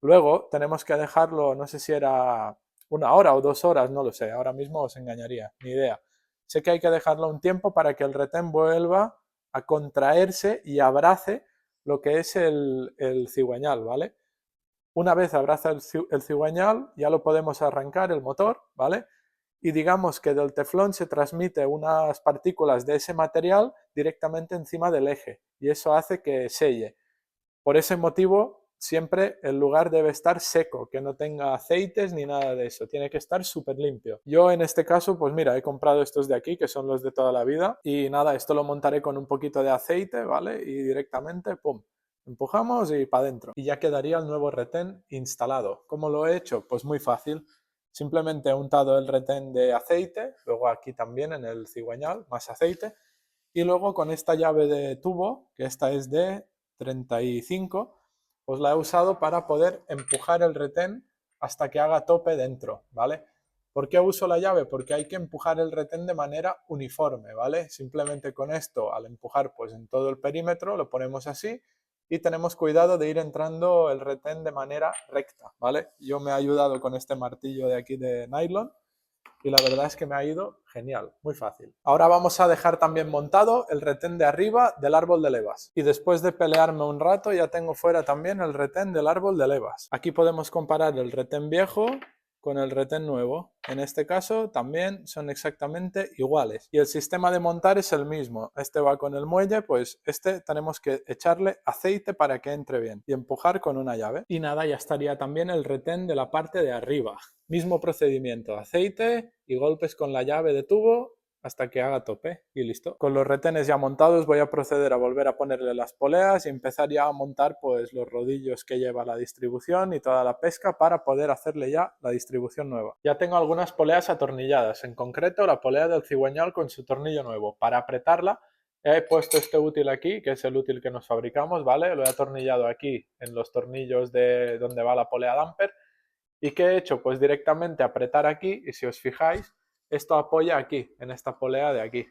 luego tenemos que dejarlo, no sé si era 1 hora o 2 horas, no lo sé, ahora mismo os engañaría, ni idea. Sé que hay que dejarlo un tiempo para que el retén vuelva a contraerse y abrace lo que es el cigüeñal, ¿vale? Una vez abraza el cigüeñal, ya lo podemos arrancar el motor, ¿vale? Y digamos que del teflón se transmite unas partículas de ese material directamente encima del eje y eso hace que selle. Por ese motivo, siempre el lugar debe estar seco, que no tenga aceites ni nada de eso, tiene que estar súper limpio. Yo en este caso, pues mira, he comprado estos de aquí, que son los de toda la vida, y nada, esto lo montaré con un poquito de aceite, ¿vale? Y directamente, pum, empujamos y para adentro. Y ya quedaría el nuevo retén instalado. ¿Cómo lo he hecho? Pues muy fácil. Simplemente he untado el retén de aceite, luego aquí también en el cigüeñal, más aceite, y luego con esta llave de tubo, que esta es de 35, pues la he usado para poder empujar el retén hasta que haga tope dentro, ¿vale? ¿Por qué uso la llave? Porque hay que empujar el retén de manera uniforme, ¿vale? Simplemente con esto, al empujar pues en todo el perímetro, lo ponemos así y tenemos cuidado de ir entrando el retén de manera recta, ¿vale? Yo me he ayudado con este martillo de aquí de nylon y la verdad es que me ha ido genial, muy fácil. Ahora vamos a dejar también montado el retén de arriba del árbol de levas. Y después de pelearme un rato ya tengo fuera también el retén del árbol de levas. Aquí podemos comparar el retén viejo con el retén nuevo. En este caso también son exactamente iguales. Y el sistema de montar es el mismo. Este va con el muelle, pues este tenemos que echarle aceite para que entre bien y empujar con una llave. Y nada, ya estaría también el retén de la parte de arriba. Mismo procedimiento, aceite y golpes con la llave de tubo hasta que haga tope y listo. Con los retenes ya montados voy a proceder a volver a ponerle las poleas y empezar ya a montar pues los rodillos que lleva la distribución y toda la pesca para poder hacerle ya la distribución nueva. Ya tengo algunas poleas atornilladas, en concreto la polea del cigüeñal con su tornillo nuevo. Para apretarla he puesto este útil aquí, que es el útil que nos fabricamos, ¿vale? Lo he atornillado aquí en los tornillos de donde va la polea damper. ¿Y qué he hecho? Pues directamente apretar aquí y si os fijáis, esto apoya aquí, en esta polea de aquí.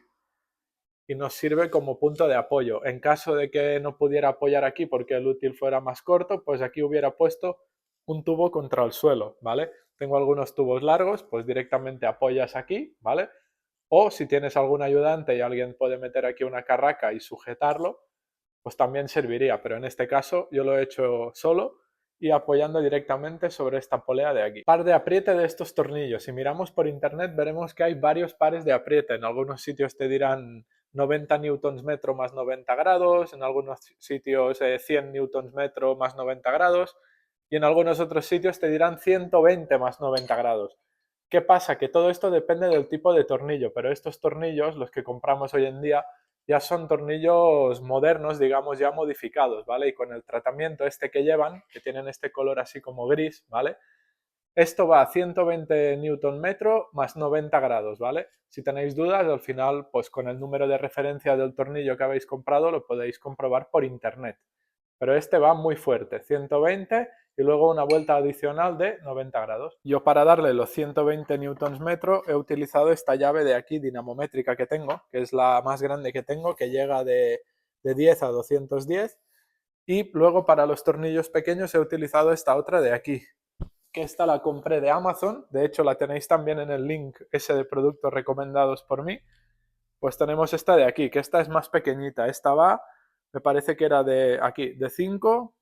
Y nos sirve como punto de apoyo. En caso de que no pudiera apoyar aquí porque el útil fuera más corto, pues aquí hubiera puesto un tubo contra el suelo, ¿vale? Tengo algunos tubos largos, pues directamente apoyas aquí, ¿vale? O si tienes algún ayudante y alguien puede meter aquí una carraca y sujetarlo, pues también serviría, pero en este caso yo lo he hecho solo y apoyando directamente sobre esta polea de aquí. Par de apriete de estos tornillos. Si miramos por internet veremos que hay varios pares de apriete. En algunos sitios te dirán 90 newtons metro más 90 grados, en algunos sitios 100 newtons metro más 90 grados y en algunos otros sitios te dirán 120 más 90 grados. ¿Qué pasa? Que todo esto depende del tipo de tornillo, pero estos tornillos, los que compramos hoy en día, ya son tornillos modernos, digamos, ya modificados, ¿vale? Y con el tratamiento este que llevan, que tienen este color así como gris, ¿vale? Esto va a 120 Nm más 90 grados, ¿vale? Si tenéis dudas, al final, pues con el número de referencia del tornillo que habéis comprado lo podéis comprobar por internet. pero este va muy fuerte, 120 y luego una vuelta adicional de 90 grados. Yo para darle los 120 newtons metro he utilizado esta llave de aquí dinamométrica que tengo, que es la más grande que tengo, que llega de 10 a 210, y luego para los tornillos pequeños he utilizado esta otra de aquí, que esta la compré de Amazon, de hecho la tenéis también en el link ese de productos recomendados por mí. Pues tenemos esta de aquí, que esta es más pequeñita, esta va, me parece que era de aquí, de 5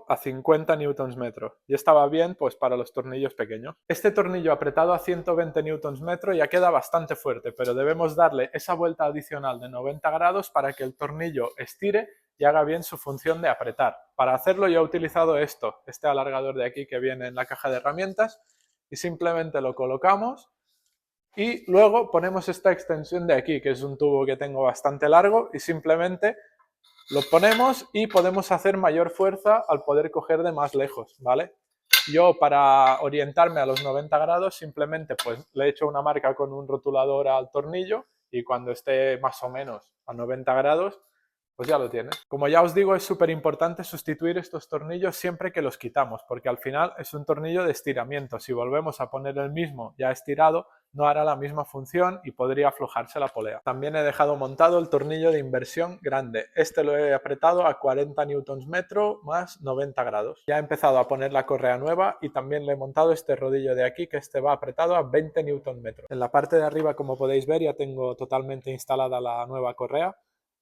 a 50 newtons metro, y esta va bien pues para los tornillos pequeños. Este tornillo apretado a 120 newtons metro ya queda bastante fuerte, pero debemos darle esa vuelta adicional de 90 grados para que el tornillo estire y haga bien su función de apretar. Para hacerlo yo he utilizado este alargador de aquí que viene en la caja de herramientas, y simplemente lo colocamos y luego ponemos esta extensión de aquí, que es un tubo que tengo bastante largo, y simplemente lo ponemos y podemos hacer mayor fuerza al poder coger de más lejos, ¿vale? Yo para orientarme a los 90 grados simplemente pues le he hecho una marca con un rotulador al tornillo y cuando esté más o menos a 90 grados pues ya lo tienes. Como ya os digo, es súper importante sustituir estos tornillos siempre que los quitamos, porque al final es un tornillo de estiramiento. Si volvemos a poner el mismo ya estirado, no hará la misma función y podría aflojarse la polea. También he dejado montado el tornillo de inversión grande. Este lo he apretado a 40 newtons metro más 90 grados. Ya he empezado a poner la correa nueva y también le he montado este rodillo de aquí, que este va apretado a 20 newtons metro. En la parte de arriba, como podéis ver, ya tengo totalmente instalada la nueva correa.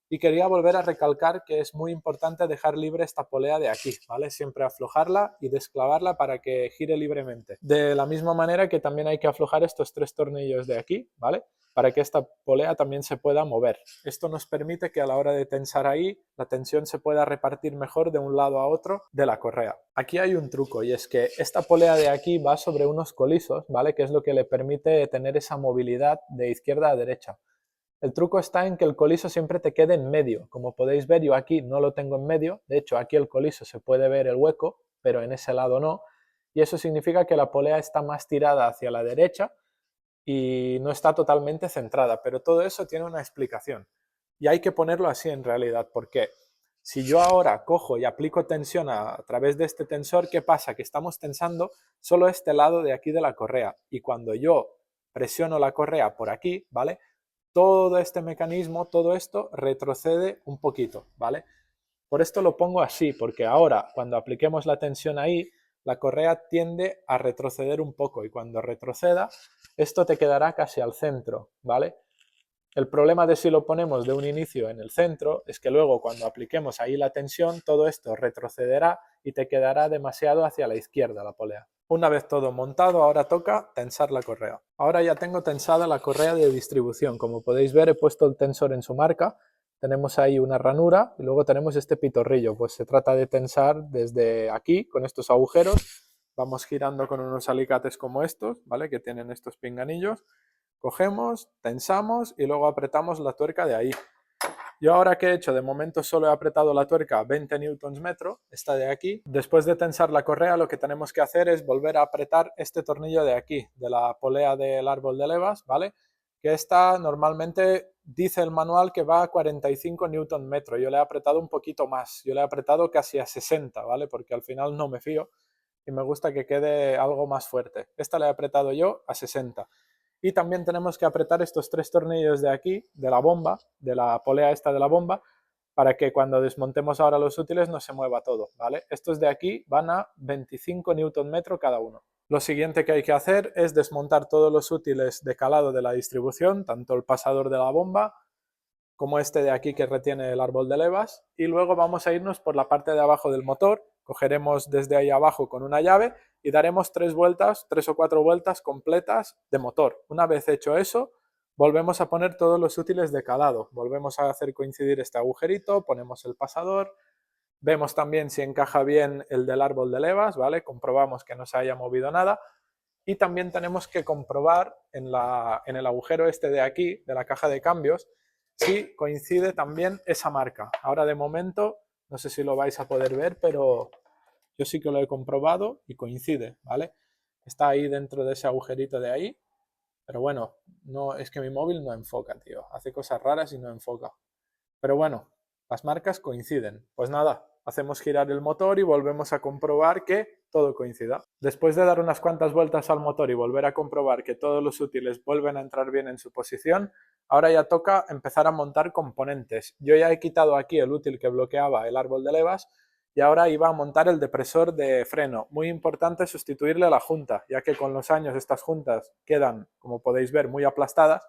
Y quería volver a recalcar que es muy importante dejar libre esta polea de aquí, ¿vale? Siempre aflojarla y desclavarla para que gire libremente. De la misma manera que también hay que aflojar estos 3 tornillos de aquí, ¿vale? Para que esta polea también se pueda mover. Esto nos permite que a la hora de tensar ahí, la tensión se pueda repartir mejor de un lado a otro de la correa. Aquí hay un truco y es que esta polea de aquí va sobre unos colisos, ¿vale? Que es lo que le permite tener esa movilidad de izquierda a derecha. El truco está en que el coliso siempre te quede en medio. Como podéis ver, yo aquí no lo tengo en medio. De hecho, aquí el coliso se puede ver el hueco, pero en ese lado no. Y eso significa que la polea está más tirada hacia la derecha y no está totalmente centrada. Pero todo eso tiene una explicación. Y hay que ponerlo así en realidad, porque si yo ahora cojo y aplico tensión a través de este tensor, ¿qué pasa? Que estamos tensando solo este lado de aquí de la correa. Y cuando yo presiono la correa por aquí, ¿vale? Todo este mecanismo, todo esto retrocede un poquito, ¿vale? Por esto lo pongo así, porque ahora cuando apliquemos la tensión ahí, la correa tiende a retroceder un poco y cuando retroceda, esto te quedará casi al centro, ¿vale? El problema de si lo ponemos de un inicio en el centro es que luego cuando apliquemos ahí la tensión, todo esto retrocederá y te quedará demasiado hacia la izquierda la polea. Una vez todo montado, ahora toca tensar la correa. Ahora ya tengo tensada la correa de distribución. Como podéis ver, he puesto el tensor en su marca. Tenemos ahí una ranura y luego tenemos este pitorrillo. Pues se trata de tensar desde aquí, con estos agujeros. Vamos girando con unos alicates como estos, ¿vale? Que tienen estos pinganillos. Cogemos, tensamos y luego apretamos la tuerca de ahí. Yo ahora que he hecho, de momento solo he apretado la tuerca 20 newtons metro, esta de aquí. Después de tensar la correa, lo que tenemos que hacer es volver a apretar este tornillo de aquí, de la polea del árbol de levas, ¿vale? Que esta normalmente dice el manual que va a 45 newton metro. Yo le he apretado un poquito más, yo le he apretado casi a 60, ¿vale? Porque al final no me fío y me gusta que quede algo más fuerte. Esta le he apretado yo a 60. Y también tenemos que apretar estos 3 tornillos de aquí, de la bomba, de la polea esta de la bomba, para que cuando desmontemos ahora los útiles no se mueva todo, ¿vale? Estos de aquí van a 25 newton metro cada uno. Lo siguiente que hay que hacer es desmontar todos los útiles de calado de la distribución, tanto el pasador de la bomba como este de aquí que retiene el árbol de levas, y luego vamos a irnos por la parte de abajo del motor, cogeremos desde ahí abajo con una llave y daremos 3 vueltas, 3 o 4 vueltas completas de motor. Una vez hecho eso, volvemos a poner todos los útiles de calado, volvemos a hacer coincidir este agujerito, ponemos el pasador, vemos también si encaja bien el del árbol de levas, ¿vale? Comprobamos que no se haya movido nada. Y también tenemos que comprobar en el agujero este de aquí, de la caja de cambios, si coincide también esa marca. Ahora de momento, no sé si lo vais a poder ver, pero yo sí que lo he comprobado y coincide, ¿vale? Está ahí dentro de ese agujerito de ahí, pero bueno, no, es que mi móvil no enfoca, tío. Hace cosas raras y no enfoca. Pero bueno, las marcas coinciden. Pues nada, hacemos girar el motor y volvemos a comprobar que todo coincida. Después de dar unas cuantas vueltas al motor y volver a comprobar que todos los útiles vuelven a entrar bien en su posición, ahora ya toca empezar a montar componentes. Yo ya he quitado aquí el útil que bloqueaba el árbol de levas y ahora iba a montar el depresor de freno. Muy importante sustituirle la junta, ya que con los años estas juntas quedan, como podéis ver, muy aplastadas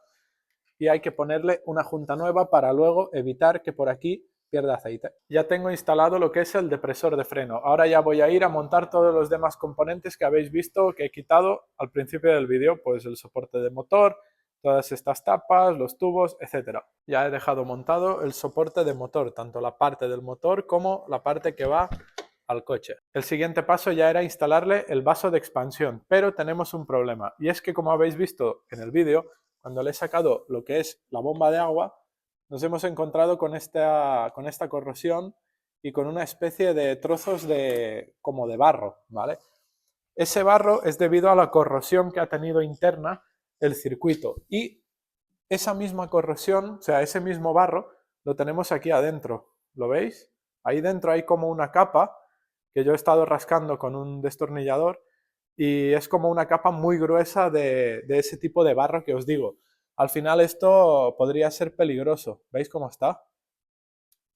y hay que ponerle una junta nueva para luego evitar que por aquí pierda aceite. Ya tengo instalado lo que es el depresor de freno. Ahora ya voy a ir a montar todos los demás componentes que habéis visto que he quitado al principio del vídeo, pues el soporte de motor, todas estas tapas, los tubos, etc. Ya he dejado montado el soporte de motor, tanto la parte del motor como la parte que va al coche. El siguiente paso ya era instalarle el vaso de expansión, pero tenemos un problema, y es que como habéis visto en el vídeo, cuando le he sacado lo que es la bomba de agua, nos hemos encontrado con esta corrosión y con una especie de trozos como de barro, ¿vale? Ese barro es debido a la corrosión que ha tenido interna el circuito y esa misma corrosión, o sea, ese mismo barro, lo tenemos aquí adentro, ¿lo veis? Ahí dentro hay como una capa que yo he estado rascando con un destornillador y es como una capa muy gruesa de ese tipo de barro que os digo. Al final esto podría ser peligroso, ¿veis cómo está?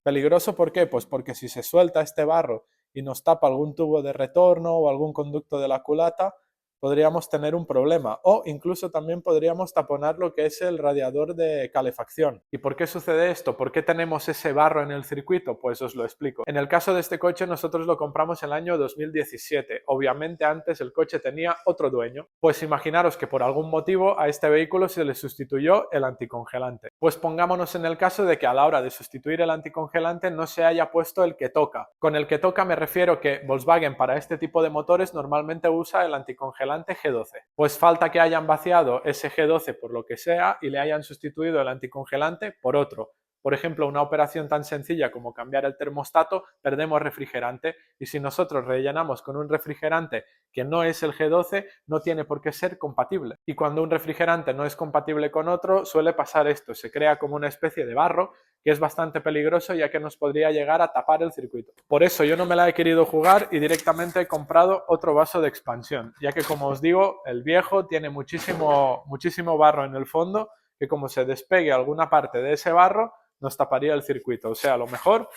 ¿Peligroso por qué? Pues porque si se suelta este barro y nos tapa algún tubo de retorno o algún conducto de la culata, podríamos tener un problema. O incluso también podríamos taponar lo que es el radiador de calefacción. ¿Y por qué sucede esto? ¿Por qué tenemos ese barro en el circuito? Pues os lo explico. En el caso de este coche nosotros lo compramos en el año 2017. Obviamente antes el coche tenía otro dueño. Pues imaginaros que por algún motivo a este vehículo se le sustituyó el anticongelante. Pues pongámonos en el caso de que a la hora de sustituir el anticongelante no se haya puesto el que toca. Con el que toca me refiero que Volkswagen para este tipo de motores normalmente usa el anticongelante G12. Pues falta que hayan vaciado ese G12 por lo que sea y le hayan sustituido el anticongelante por otro. Por ejemplo, una operación tan sencilla como cambiar el termostato, perdemos refrigerante y si nosotros rellenamos con un refrigerante que no es el G12, no tiene por qué ser compatible. Y cuando un refrigerante no es compatible con otro, suele pasar esto, se crea como una especie de barro que es bastante peligroso ya que nos podría llegar a tapar el circuito. Por eso yo no me la he querido jugar y directamente he comprado otro vaso de expansión, ya que como os digo, el viejo tiene muchísimo barro en el fondo que como se despegue alguna parte de ese barro, nos taparía el circuito. O sea, lo mejor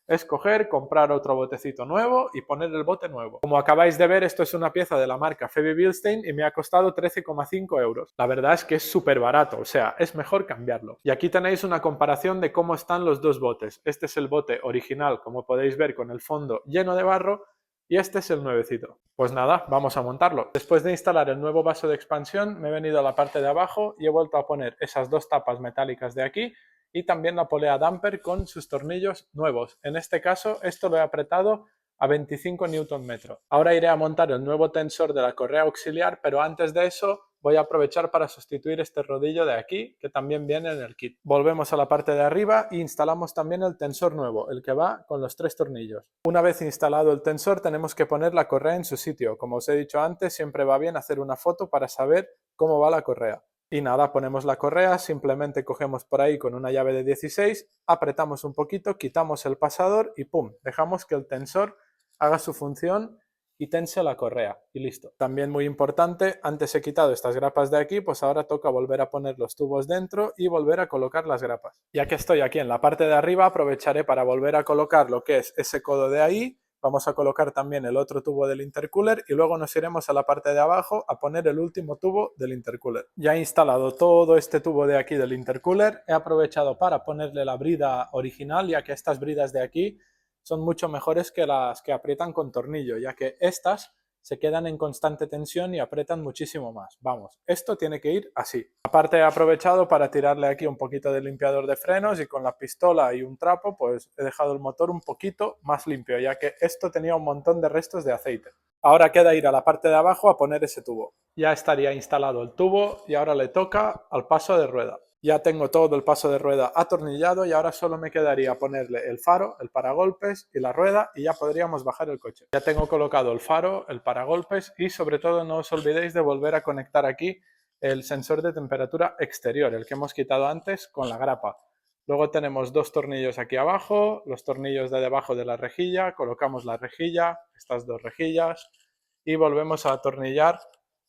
es coger, comprar otro botecito nuevo y poner el bote nuevo. Como acabáis de ver, esto es una pieza de la marca Feby Bilstein y me ha costado 13,5 euros. La verdad es que es súper barato, o sea, es mejor cambiarlo. Y aquí tenéis una comparación de cómo están los dos botes. Este es el bote original, como podéis ver, con el fondo lleno de barro, y este es el nuevecito. Pues nada, vamos a montarlo. Después de instalar el nuevo vaso de expansión, me he venido a la parte de abajo y he vuelto a poner esas dos tapas metálicas de aquí y también la polea damper con sus tornillos nuevos. En este caso, esto lo he apretado a 25 Nm. Ahora iré a montar el nuevo tensor de la correa auxiliar, pero antes de eso voy a aprovechar para sustituir este rodillo de aquí, que también viene en el kit. Volvemos a la parte de arriba e instalamos también el tensor nuevo, el que va con los 3 tornillos. Una vez instalado el tensor, tenemos que poner la correa en su sitio. Como os he dicho antes, siempre va bien hacer una foto para saber cómo va la correa. Y nada, ponemos la correa, simplemente cogemos por ahí con una llave de 16, apretamos un poquito, quitamos el pasador y ¡pum! Dejamos que el tensor haga su función y tense la correa y listo. También muy importante, antes he quitado estas grapas de aquí, pues ahora toca volver a poner los tubos dentro y volver a colocar las grapas. Ya que estoy aquí en la parte de arriba, aprovecharé para volver a colocar lo que es ese codo de ahí. Vamos a colocar también el otro tubo del intercooler y luego nos iremos a la parte de abajo a poner el último tubo del intercooler. Ya he instalado todo este tubo de aquí del intercooler, he aprovechado para ponerle la brida original, ya que estas bridas de aquí son mucho mejores que las que aprietan con tornillo, ya que estas se quedan en constante tensión y aprietan muchísimo más. Vamos, esto tiene que ir así. Aparte he aprovechado para tirarle aquí un poquito de limpiador de frenos y con la pistola y un trapo pues he dejado el motor un poquito más limpio, ya que esto tenía un montón de restos de aceite. Ahora queda ir a la parte de abajo a poner ese tubo. Ya estaría instalado el tubo y ahora le toca al paso de rueda. Ya tengo todo el paso de rueda atornillado y ahora solo me quedaría ponerle el faro, el paragolpes y la rueda y ya podríamos bajar el coche. Ya tengo colocado el faro, el paragolpes y sobre todo no os olvidéis de volver a conectar aquí el sensor de temperatura exterior, el que hemos quitado antes con la grapa. Luego tenemos dos tornillos aquí abajo, los tornillos de debajo de la rejilla, colocamos la rejilla, estas dos rejillas, y volvemos a atornillar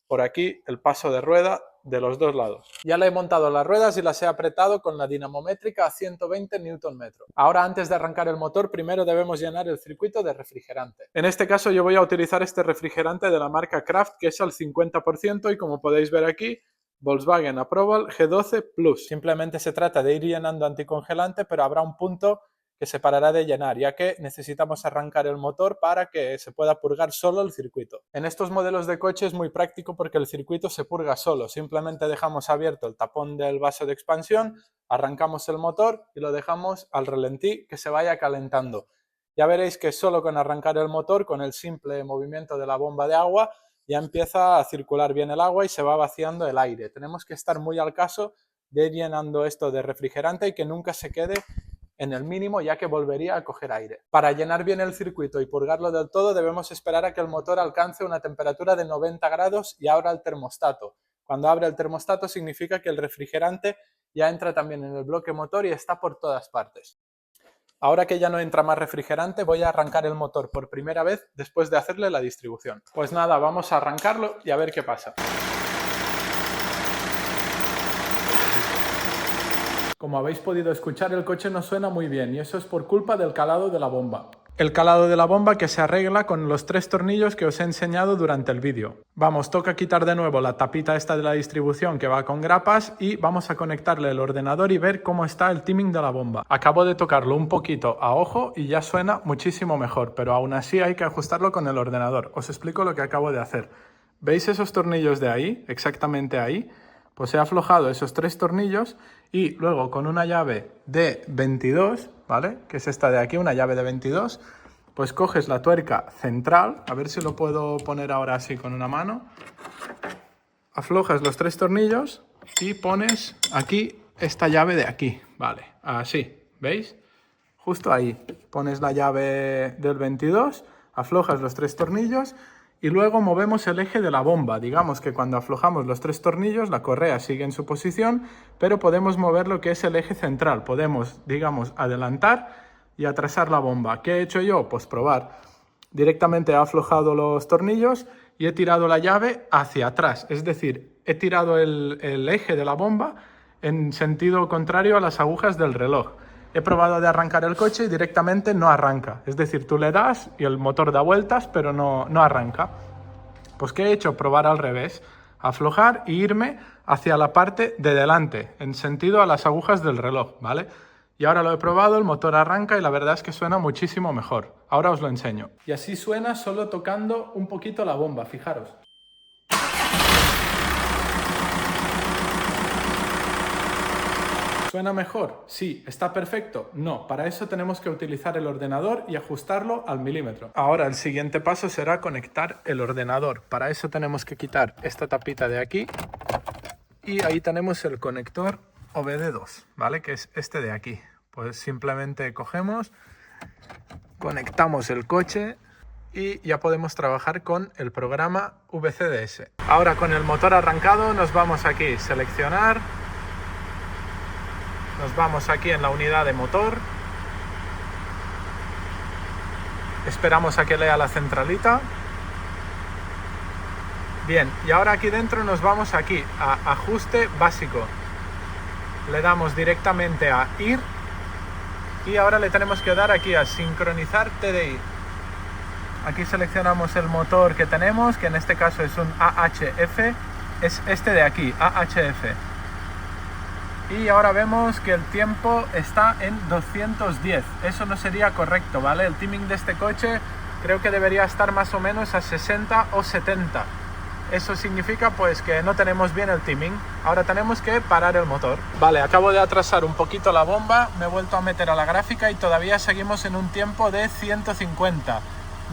por aquí el paso de rueda de los dos lados. Ya le he montado las ruedas y las he apretado con la dinamométrica a 120 Nm. Ahora, antes de arrancar el motor, primero debemos llenar el circuito de refrigerante. En este caso yo voy a utilizar este refrigerante de la marca Kraft, que es al 50%, y como podéis ver aquí, Volkswagen Approval G12 Plus. Simplemente se trata de ir llenando anticongelante, pero habrá un punto que se parará de llenar, ya que necesitamos arrancar el motor para que se pueda purgar solo el circuito. En estos modelos de coche es muy práctico porque el circuito se purga solo. Simplemente dejamos abierto el tapón del vaso de expansión, arrancamos el motor y lo dejamos al ralentí que se vaya calentando. Ya veréis que solo con arrancar el motor, con el simple movimiento de la bomba de agua, ya empieza a circular bien el agua y se va vaciando el aire. Tenemos que estar muy al caso de ir llenando esto de refrigerante y que nunca se quede en el mínimo, ya que volvería a coger aire. Para llenar bien el circuito y purgarlo del todo debemos esperar a que el motor alcance una temperatura de 90 grados y abra el termostato. Cuando abre el termostato significa que el refrigerante ya entra también en el bloque motor y está por todas partes. Ahora que ya no entra más refrigerante, voy a arrancar el motor por primera vez después de hacerle la distribución. Pues nada, vamos a arrancarlo y a ver qué pasa. Como habéis podido escuchar, el coche no suena muy bien y eso es por culpa del calado de la bomba. El calado de la bomba que se arregla con los 3 tornillos que os he enseñado durante el vídeo. Vamos, toca quitar de nuevo la tapita esta de la distribución que va con grapas y vamos a conectarle el ordenador y ver cómo está el timing de la bomba. Acabo de tocarlo un poquito a ojo y ya suena muchísimo mejor, pero aún así hay que ajustarlo con el ordenador. Os explico lo que acabo de hacer. ¿Veis esos tornillos de ahí? Exactamente ahí. Pues he aflojado esos 3 tornillos y luego con una llave de 22, ¿vale? Que es esta de aquí, una llave de 22, pues coges la tuerca central, a ver si lo puedo poner ahora así con una mano, aflojas los 3 tornillos y pones aquí esta llave de aquí, ¿vale? Así, ¿veis? Justo ahí, pones la llave del 22, aflojas los 3 tornillos y luego movemos el eje de la bomba. Digamos que cuando aflojamos los 3 tornillos, la correa sigue en su posición, pero podemos mover lo que es el eje central. Podemos, digamos, adelantar y atrasar la bomba. ¿Qué he hecho yo? Pues probar. Directamente he aflojado los tornillos y he tirado la llave hacia atrás. Es decir, he tirado el eje de la bomba en sentido contrario a las agujas del reloj. He probado de arrancar el coche y directamente no arranca. Es decir, tú le das y el motor da vueltas, pero no arranca. Pues ¿qué he hecho? Probar al revés. Aflojar e irme hacia la parte de delante, en sentido a las agujas del reloj, ¿vale? Y ahora lo he probado, el motor arranca y la verdad es que suena muchísimo mejor. Ahora os lo enseño. Y así suena solo tocando un poquito la bomba, fijaros. ¿Suena mejor? Sí. ¿Está perfecto? No. Para eso tenemos que utilizar el ordenador y ajustarlo al milímetro. Ahora el siguiente paso será conectar el ordenador. Para eso tenemos que quitar esta tapita de aquí y ahí tenemos el conector OBD2, ¿vale? Que es este de aquí. Pues simplemente cogemos, conectamos el coche y ya podemos trabajar con el programa VCDS. Ahora con el motor arrancado nos vamos aquí, seleccionar. Nos vamos aquí en la unidad de motor, esperamos a que lea la centralita. Bien, y ahora aquí dentro nos vamos aquí a ajuste básico. Le damos directamente a ir y ahora le tenemos que dar aquí a sincronizar TDI. Aquí seleccionamos el motor que tenemos, que en este caso es un AHF, es este de aquí, AHF. Y ahora vemos que el tiempo está en 210. Eso no sería correcto, ¿vale? El timing de este coche creo que debería estar más o menos a 60 o 70. Eso significa pues que no tenemos bien el timing. Ahora tenemos que parar el motor. Vale, acabo de atrasar un poquito la bomba, me he vuelto a meter a la gráfica y todavía seguimos en un tiempo de 150.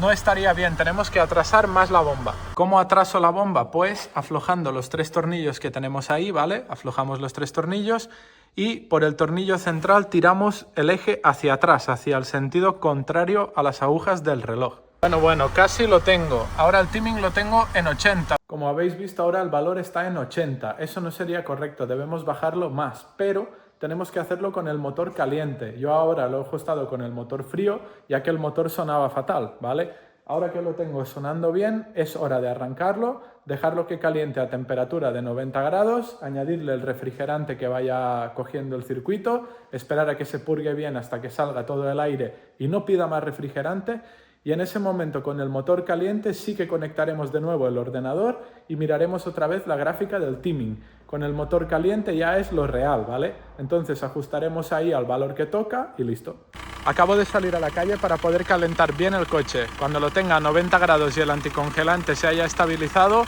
No estaría bien, tenemos que atrasar más la bomba. ¿Cómo atraso la bomba? Pues aflojando los 3 tornillos que tenemos ahí, ¿vale? Aflojamos los 3 tornillos y por el tornillo central tiramos el eje hacia atrás, hacia el sentido contrario a las agujas del reloj. Bueno, casi lo tengo. Ahora el timing lo tengo en 80. Como habéis visto ahora el valor está en 80. Eso no sería correcto, debemos bajarlo más, pero tenemos que hacerlo con el motor caliente. Yo ahora lo he ajustado con el motor frío, ya que el motor sonaba fatal, ¿vale? Ahora que lo tengo sonando bien, es hora de arrancarlo, dejarlo que caliente a temperatura de 90 grados, añadirle el refrigerante que vaya cogiendo el circuito, esperar a que se purgue bien hasta que salga todo el aire y no pida más refrigerante. Y en ese momento, con el motor caliente, sí que conectaremos de nuevo el ordenador y miraremos otra vez la gráfica del timing. Con el motor caliente ya es lo real, ¿vale? Entonces ajustaremos ahí al valor que toca y listo. Acabo de salir a la calle para poder calentar bien el coche. Cuando lo tenga a 90 grados y el anticongelante se haya estabilizado,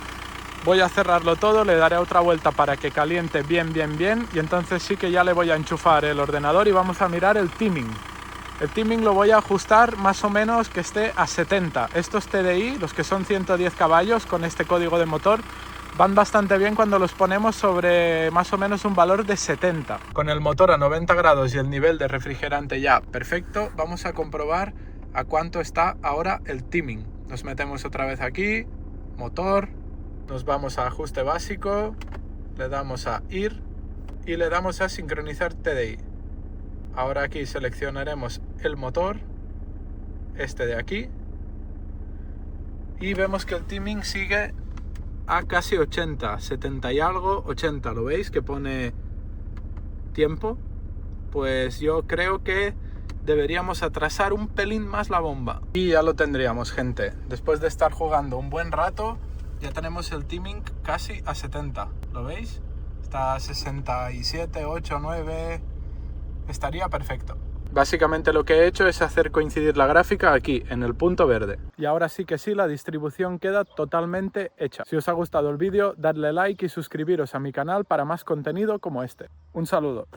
voy a cerrarlo todo, le daré otra vuelta para que caliente bien y entonces sí que ya le voy a enchufar el ordenador y vamos a mirar el timing. El timing lo voy a ajustar más o menos que esté a 70. Estos TDI, los que son 110 caballos con este código de motor, van bastante bien cuando los ponemos sobre más o menos un valor de 70. Con el motor a 90 grados y el nivel de refrigerante ya perfecto, vamos a comprobar a cuánto está ahora el timing. Nos metemos otra vez aquí, motor, nos vamos a ajuste básico, le damos a ir y le damos a sincronizar TDI. Ahora aquí seleccionaremos el motor, este de aquí, y vemos que el timing sigue a casi 80, 70 y algo, 80, ¿lo veis? Que pone tiempo. Pues yo creo que deberíamos atrasar un pelín más la bomba. Y ya lo tendríamos, gente. Después de estar jugando un buen rato, ya tenemos el timing casi a 70, ¿lo veis? Está a 67, 8, 9... estaría perfecto. Básicamente lo que he hecho es hacer coincidir la gráfica aquí, en el punto verde. Y ahora sí que sí, la distribución queda totalmente hecha. Si os ha gustado el vídeo, dadle like y suscribiros a mi canal para más contenido como este. Un saludo.